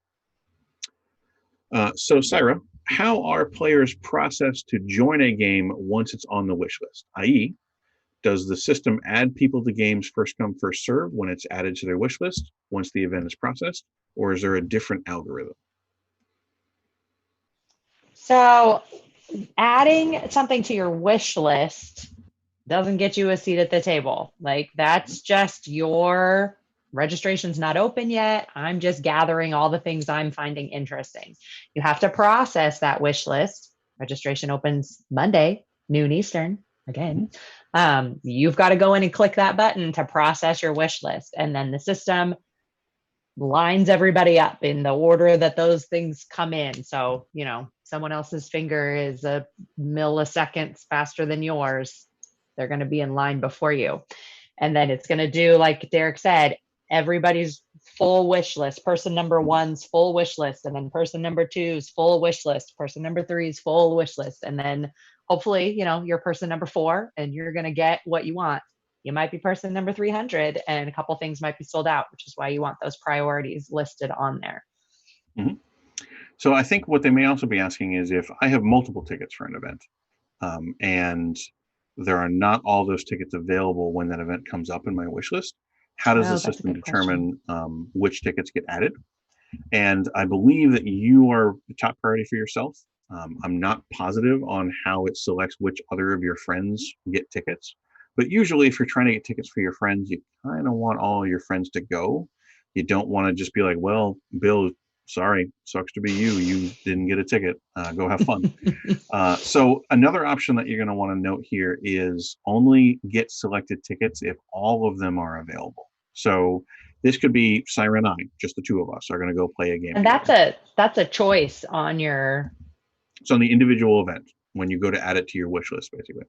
So Cyra, how are players processed to join a game once it's on the wish list? i.e., does the system add people to games first come, first serve when it's added to their wish list once the event is processed? Or is there a different algorithm? So adding something to your wish list doesn't get you a seat at the table. That's just your registration's not open yet. I'm just gathering all the things I'm finding interesting. You have to process that wish list. Registration opens Monday, noon Eastern. Again, you've got to go in and click that button to process your wish list. And then the system lines everybody up in the order that those things come in. So, someone else's finger is a millisecond faster than yours. They're going to be in line before you. And then it's going to do, like Derek said, everybody's full wish list, person number 1's full wish list, and then person number 2's full wish list, person number 3's full wish list. And then hopefully, you're person number 4 and you're going to get what you want. You might be person number 300 and a couple things might be sold out, which is why you want those priorities listed on there. Mm-hmm. So I think what they may also be asking is if I have multiple tickets for an event and there are not all those tickets available when that event comes up in my wish list, how does the system determine which tickets get added? And I believe that you are the top priority for yourself. I'm not positive on how it selects which other of your friends get tickets. But usually if you're trying to get tickets for your friends, you kind of want all your friends to go. You don't want to just be like, well, Bill, sorry, sucks to be you. You didn't get a ticket. Go have fun. So another option that you're going to want to note here is only get selected tickets if all of them are available. So this could be Cyra and I, just the two of us are going to go play a game. And that's a choice on your... So on the individual event, when you go to add it to your wish list, basically.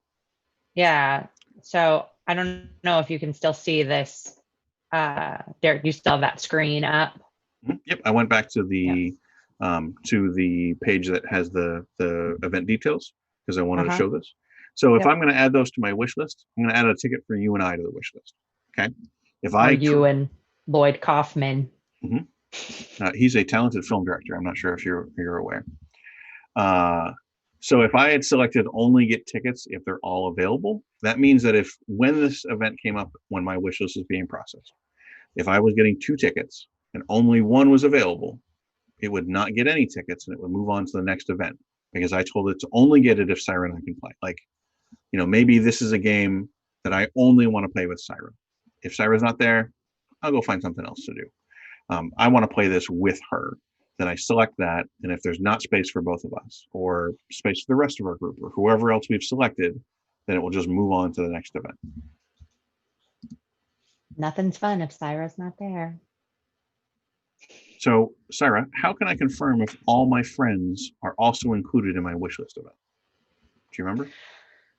Yeah. So I don't know if you can still see this. Derek, you still have that screen up? Yep. I went back to the page that has the event details because I wanted to show this. So if I'm going to add those to my wish list, I'm going to add a ticket for you and I to the wish list. Okay. You and Lloyd Kaufman. He's a talented film director. I'm not sure if you're aware. So if I had selected only get tickets if they're all available, that means that when this event came up when my wish list is being processed, if I was getting 2 tickets and only 1 was available, it would not get any tickets and it would move on to the next event because I told it to only get it if Cyra and I can play. Maybe this is a game that I only want to play with Cyra. If Cyra's not there, I'll go find something else to do. I want to play this with her. then I select that. And if there's not space for both of us or space for the rest of our group or whoever else we've selected, then it will just move on to the next event. Nothing's fun if Cyra's not there. So, Cyra, how can I confirm if all my friends are also included in my wish list event? Do you remember?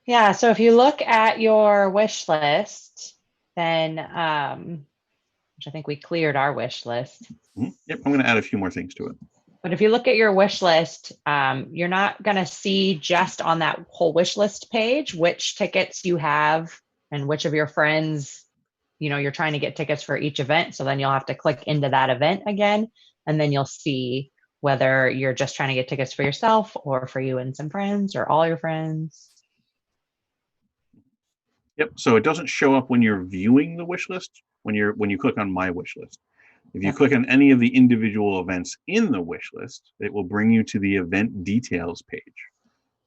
Yeah, so if you look at your wish list, then, which I think we cleared our wish list. Yep, I'm going to add a few more things to it. But if you look at your wish list, you're not going to see just on that whole wish list page which tickets you have and which of your friends, you're trying to get tickets for each event. So then you'll have to click into that event again, and then you'll see whether you're just trying to get tickets for yourself or for you and some friends or all your friends. Yep. So it doesn't show up when you're viewing the wish list when you click on my wish list. If you click on any of the individual events in the wish list, it will bring you to the event details page.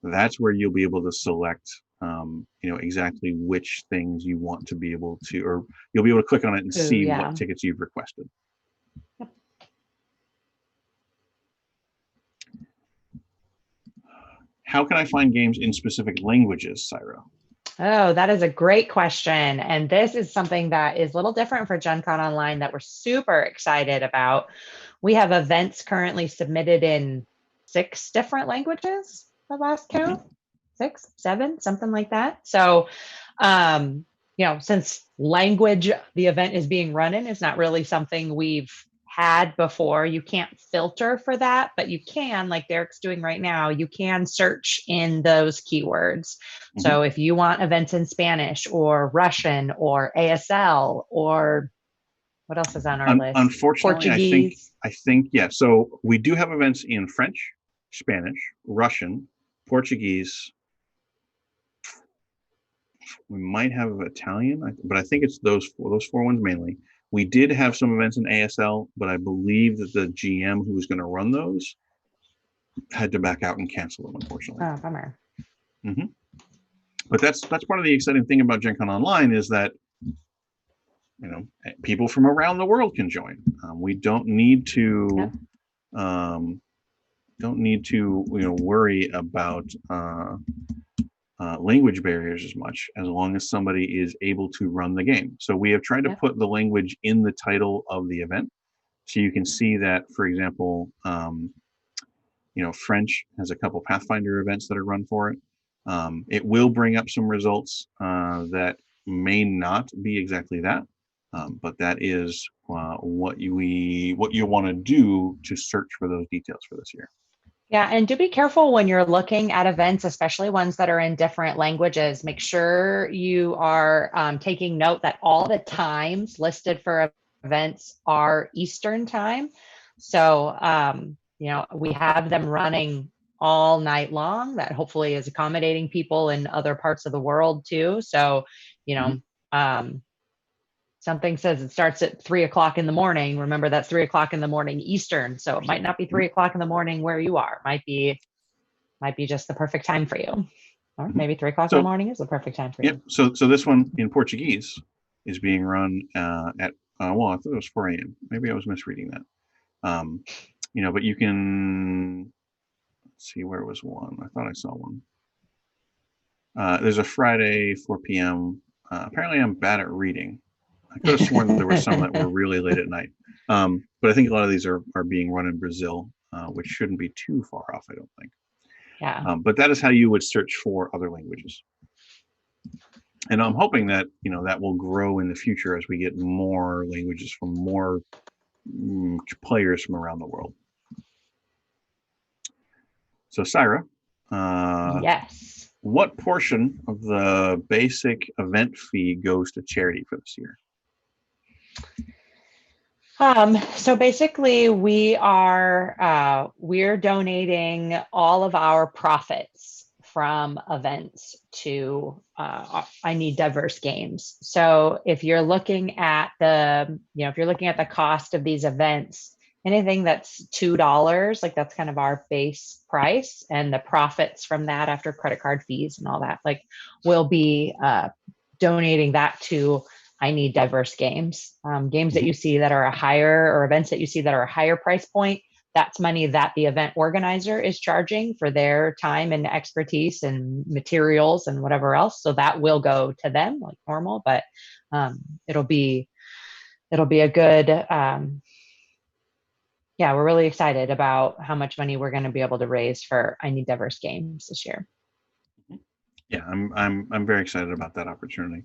That's where you'll be able to select, exactly which things you want to be able to, or you'll be able to click on it and see what tickets you've requested. Yep. How can I find games in specific languages, Cyra? Oh, that is a great question. And this is something that is a little different for Gen Con Online that we're super excited about. We have events currently submitted in 6 different languages, the last count, 6, 7, something like that. So, since language the event is being run in is not really something we've had before, you can't filter for that, but you can, like Derek's doing right now, you can search in those keywords. So if you want events in Spanish or Russian or ASL or what else is on our list? Unfortunately, Portuguese. I think, yeah. So we do have events in French, Spanish, Russian, Portuguese. We might have Italian, but I think it's those 4 ones mainly. We did have some events in ASL, but I believe that the GM who was going to run those had to back out and cancel them, unfortunately. Oh, bummer. But that's part of the exciting thing about Gen Con Online is that people from around the world can join. We don't need to worry about language barriers as much, as long as somebody is able to run the game. So we have tried to put the language in the title of the event, so you can see that, for example, French has a couple Pathfinder events that are run for it. It will bring up some results that may not be exactly that, but that is what you want to do to search for those details for this year. Yeah, and do be careful when you're looking at events, especially ones that are in different languages. Make sure you are taking note that all the times listed for events are Eastern time. So, we have them running all night long. That hopefully is accommodating people in other parts of the world too. So, something says it starts at 3 o'clock in the morning. Remember, that's 3 o'clock in the morning Eastern. So it might not be 3 o'clock in the morning where you are. It might be just the perfect time for you. Or maybe 3 o'clock in the morning is the perfect time for you. So this one in Portuguese is being run at, I thought it was 4 a.m. Maybe I was misreading that. But you can see where was one. I thought I saw one. There's a Friday, 4 p.m. Apparently I'm bad at reading. I could have sworn that there were some that were really late at night. But I think a lot of these are being run in Brazil, which shouldn't be too far off, I don't think. Yeah. But that is how you would search for other languages. And I'm hoping that, that will grow in the future as we get more languages from more players from around the world. So, Cyra, yes. What portion of the basic event fee goes to charity for this year? So basically we're donating all of our profits from events to I Need Diverse Games. So if you're looking at the cost of these events, anything that's $2, like that's kind of our base price, and the profits from that after credit card fees and all that, like we'll be donating that to I Need Diverse Games. Games that you see that are a higher, or events that you see that are a higher price point, that's money that the event organizer is charging for their time and expertise and materials and whatever else. So that will go to them like normal, but it'll be a good, yeah, we're really excited about how much money we're going to be able to raise for I Need Diverse Games this year. Yeah, I'm very excited about that opportunity.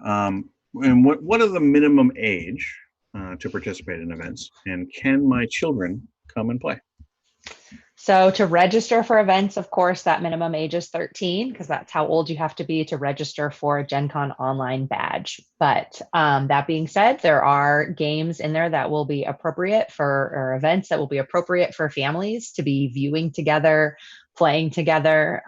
And what are the minimum age to participate in events, and can my children come and play? So to register for events, of course, that minimum age is 13 because that's how old you have to be to register for a Gen Con online badge. But that being said, there are games in there that will be appropriate for, or events that will be appropriate for families to be viewing together, playing together.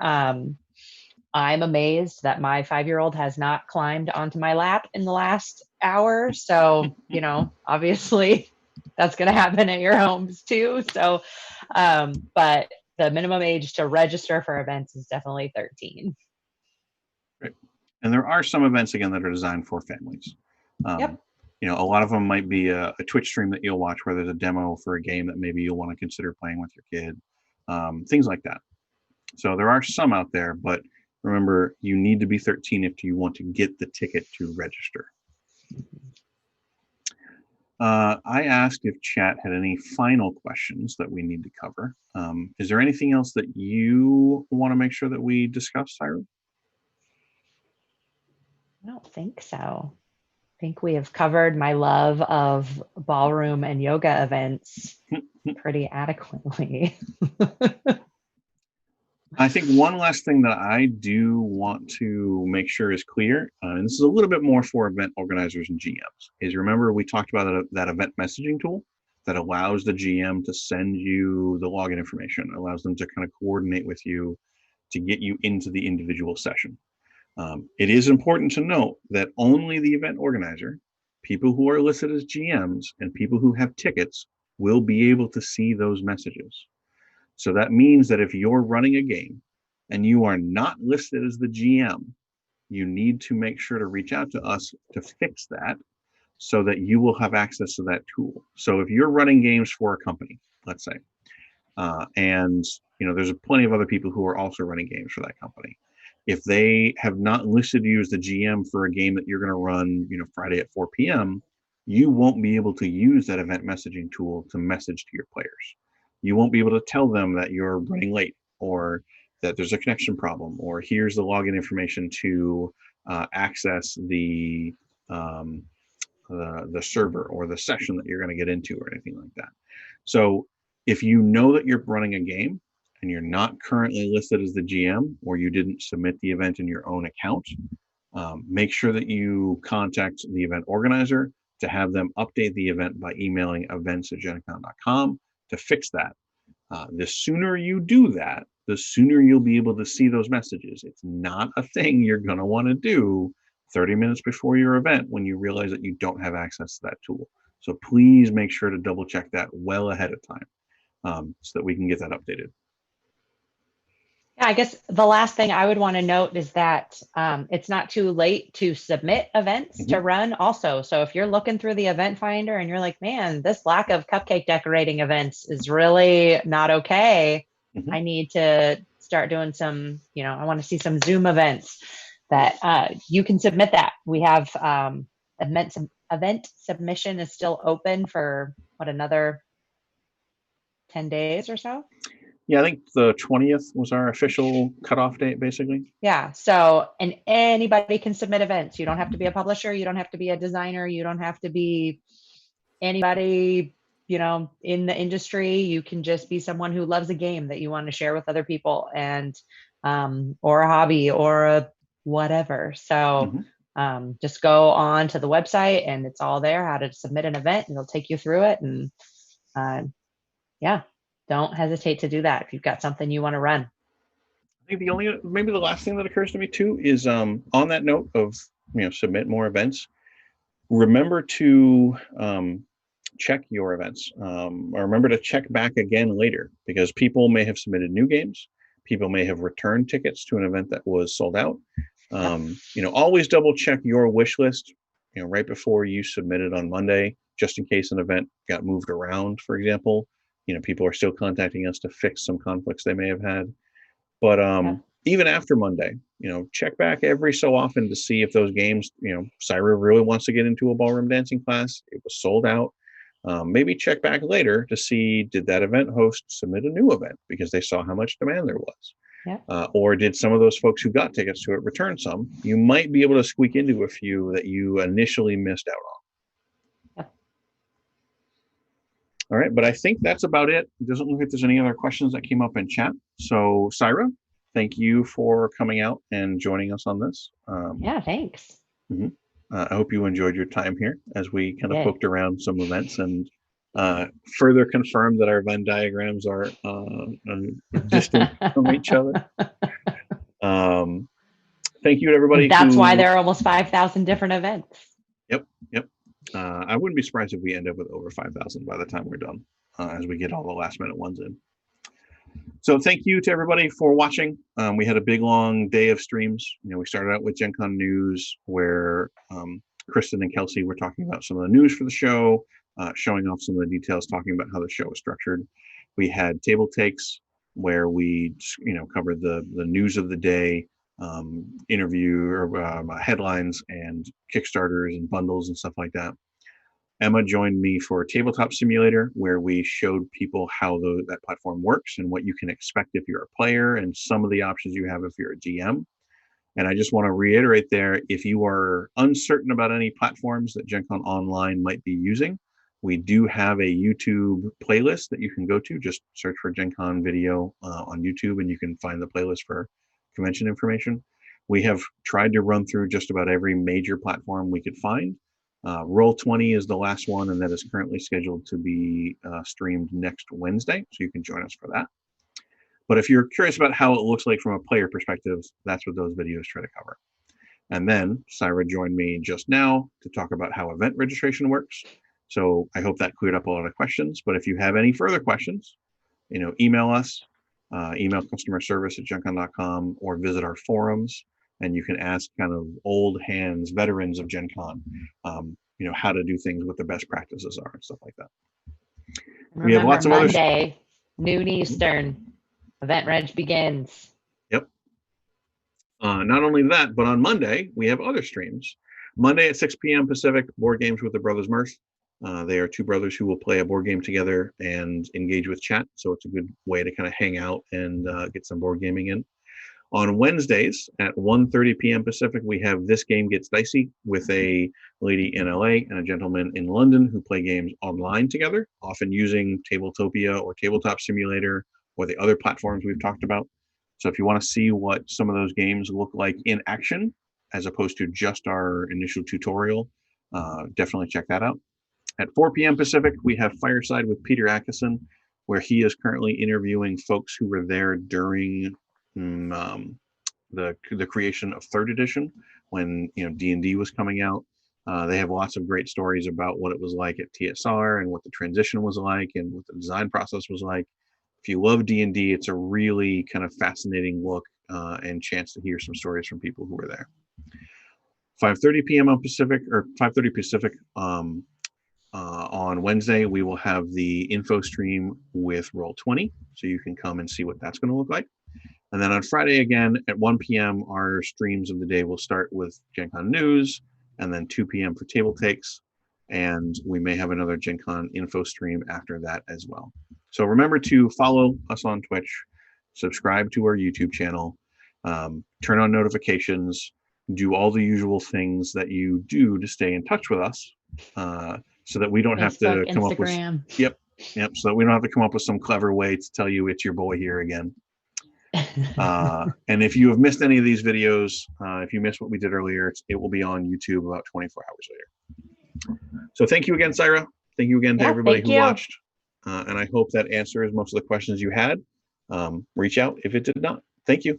I'm amazed that my 5-year-old has not climbed onto my lap in the last hour. So, you know, obviously that's going to happen at your homes too. So, but the minimum age to register for events is definitely 13. Great. And there are some events, again, that are designed for families. Yep. You know, a lot of them might be a Twitch stream that you'll watch where there's a demo for a game that maybe you'll want to consider playing with your kid, things like that. So there are some out there, but remember, you need to be 13 if you want to get the ticket to register. I asked if chat had any final questions that we need to cover. Is there anything else that you want to make sure that we discuss, Cyra? I don't think so. I think we have covered my love of ballroom and yoga events pretty adequately. I think one last thing that I do want to make sure is clear, and this is a little bit more for event organizers and GMs, is remember we talked about that event messaging tool that allows the GM to send you the login information, allows them to kind of coordinate with you to get you into the individual session. It is important to note that only the event organizer, people who are listed as GMs, and people who have tickets will be able to see those messages. So that means that if you're running a game and you are not listed as the GM, you need to make sure to reach out to us to fix that so that you will have access to that tool. So if you're running games for a company, let's say, and you know there's plenty of other people who are also running games for that company. If they have not listed you as the GM for a game that you're going to run, you know, Friday at 4 p.m., you won't be able to use that event messaging tool to message to your players. You won't be able to tell them that you're running late or that there's a connection problem or here's the login information to access the server or the session that you're going to get into or anything like that. So if you know that you're running a game and you're not currently listed as the GM or you didn't submit the event in your own account, make sure that you contact the event organizer to have them update the event by emailing events@gencon.com to fix that. The sooner you do that, the sooner you'll be able to see those messages. It's not a thing you're going to want to do 30 minutes before your event when you realize that you don't have access to that tool. So please make sure to double check that well ahead of time so that we can get that updated. Yeah, I guess the last thing I would want to note is that it's not too late to submit events to run also. So if you're looking through the event finder and you're like, man, this lack of cupcake decorating events is really not okay. I need to start doing some, you know, I want to see some Zoom events that you can submit that. We have event submission is still open for what, another 10 days or so? Yeah, I think the 20th was our official cutoff date, basically. Yeah. So, and anybody can submit events. You don't have to be a publisher. You don't have to be a designer. You don't have to be anybody, you know, in the industry. You can just be someone who loves a game that you want to share with other people and, or a hobby or a whatever. So, just go on to the website and it's all there, how to submit an event, and it'll take you through it. And, yeah, don't hesitate to do that if you've got something you want to run. I think maybe the last thing that occurs to me too is on that note of, you know, submit more events, remember to check your events or remember to check back again later because people may have submitted new games. People may have returned tickets to an event that was sold out. You know, always double check your wish list right before you submitted on Monday, just in case an event got moved around, for example. People are still contacting us to fix some conflicts they may have had. But even after Monday, check back every so often to see if those games, Cyra really wants to get into a ballroom dancing class. It was sold out. Maybe check back later to see, did that event host submit a new event because they saw how much demand there was? Or did some of those folks who got tickets to it return some? You might be able to squeak into a few that you initially missed out on. All right, but I think that's about it. It doesn't look like there's any other questions that came up in chat. So Cyra, thank you for coming out and joining us on this. Yeah, thanks. I hope you enjoyed your time here as we kind of poked around some events and further confirmed that our Venn diagrams are distant from each other. Thank you to everybody. That's why there are almost 5,000 different events. Yep. I wouldn't be surprised if we end up with over 5,000 by the time we're done, as we get all the last minute ones in. So thank you to everybody for watching. We had a big long day of streams. We started out with Gen Con news, where Kristen and Kelsey were talking about some of the news for the show, showing off some of the details, talking about how the show is structured. We had table takes, where we covered the news of the day, interview or headlines and Kickstarters and bundles and stuff like that. Emma joined me for Tabletop Simulator, where we showed people how that platform works and what you can expect if you're a player and some of the options you have if you're a GM. And I just want to reiterate there, if you are uncertain about any platforms that Gen Con Online might be using, we do have a YouTube playlist that you can go to. Just search for Gen Con video on YouTube and you can find the playlist for convention information. We have tried to run through just about every major platform we could find. Roll20 is the last one, and that is currently scheduled to be streamed next Wednesday, so you can join us for that. But if you're curious about how it looks like from a player perspective, that's what those videos try to cover. And then Cyra joined me just now to talk about how event registration works. So I hope that cleared up a lot of questions. But if you have any further questions, email us, email customer service at gencon.com, or visit our forums, and you can ask kind of old hands, veterans of Gen Con, how to do things, what the best practices are and stuff like that. Remember, we have lots of Monday, noon Eastern, event reg begins. Yep. Not only that, but on Monday, we have other streams. Monday at 6 p.m. Pacific, Board Games with the Brothers Mirth. They are two brothers who will play a board game together and engage with chat. So it's a good way to kind of hang out and get some board gaming in. On Wednesdays at 1:30 p.m. Pacific, we have This Game Gets Dicey with a lady in LA and a gentleman in London who play games online together, often using Tabletopia or Tabletop Simulator or the other platforms we've talked about. So if you want to see what some of those games look like in action, as opposed to just our initial tutorial, definitely check that out. At 4 p.m. Pacific, we have Fireside with Peter Atkinson, where he is currently interviewing folks who were there during the creation of 3rd edition, when D&D was coming out. They have lots of great stories about what it was like at TSR and what the transition was like and what the design process was like. If you love D&D, it's a really kind of fascinating look and chance to hear some stories from people who were there. 5:30 p.m. on Pacific, or 5:30 Pacific, on Wednesday, we will have the info stream with Roll20, so you can come and see what that's going to look like. And then on Friday again at 1 p.m., our streams of the day will start with Gen Con news, and then 2 p.m. for table takes. And we may have another Gen Con info stream after that as well. So remember to follow us on Twitch, subscribe to our YouTube channel, turn on notifications, do all the usual things that you do to stay in touch with us, so that we don't have to come up with, so that we don't have to come up with some clever way to tell you it's your boy here again. And if you have missed any of these videos, if you missed what we did earlier, it will be on YouTube about 24 hours later. So thank you again, Cyra. Thank you again to everybody who watched. And I hope that answers most of the questions you had. Reach out if it did not. Thank you.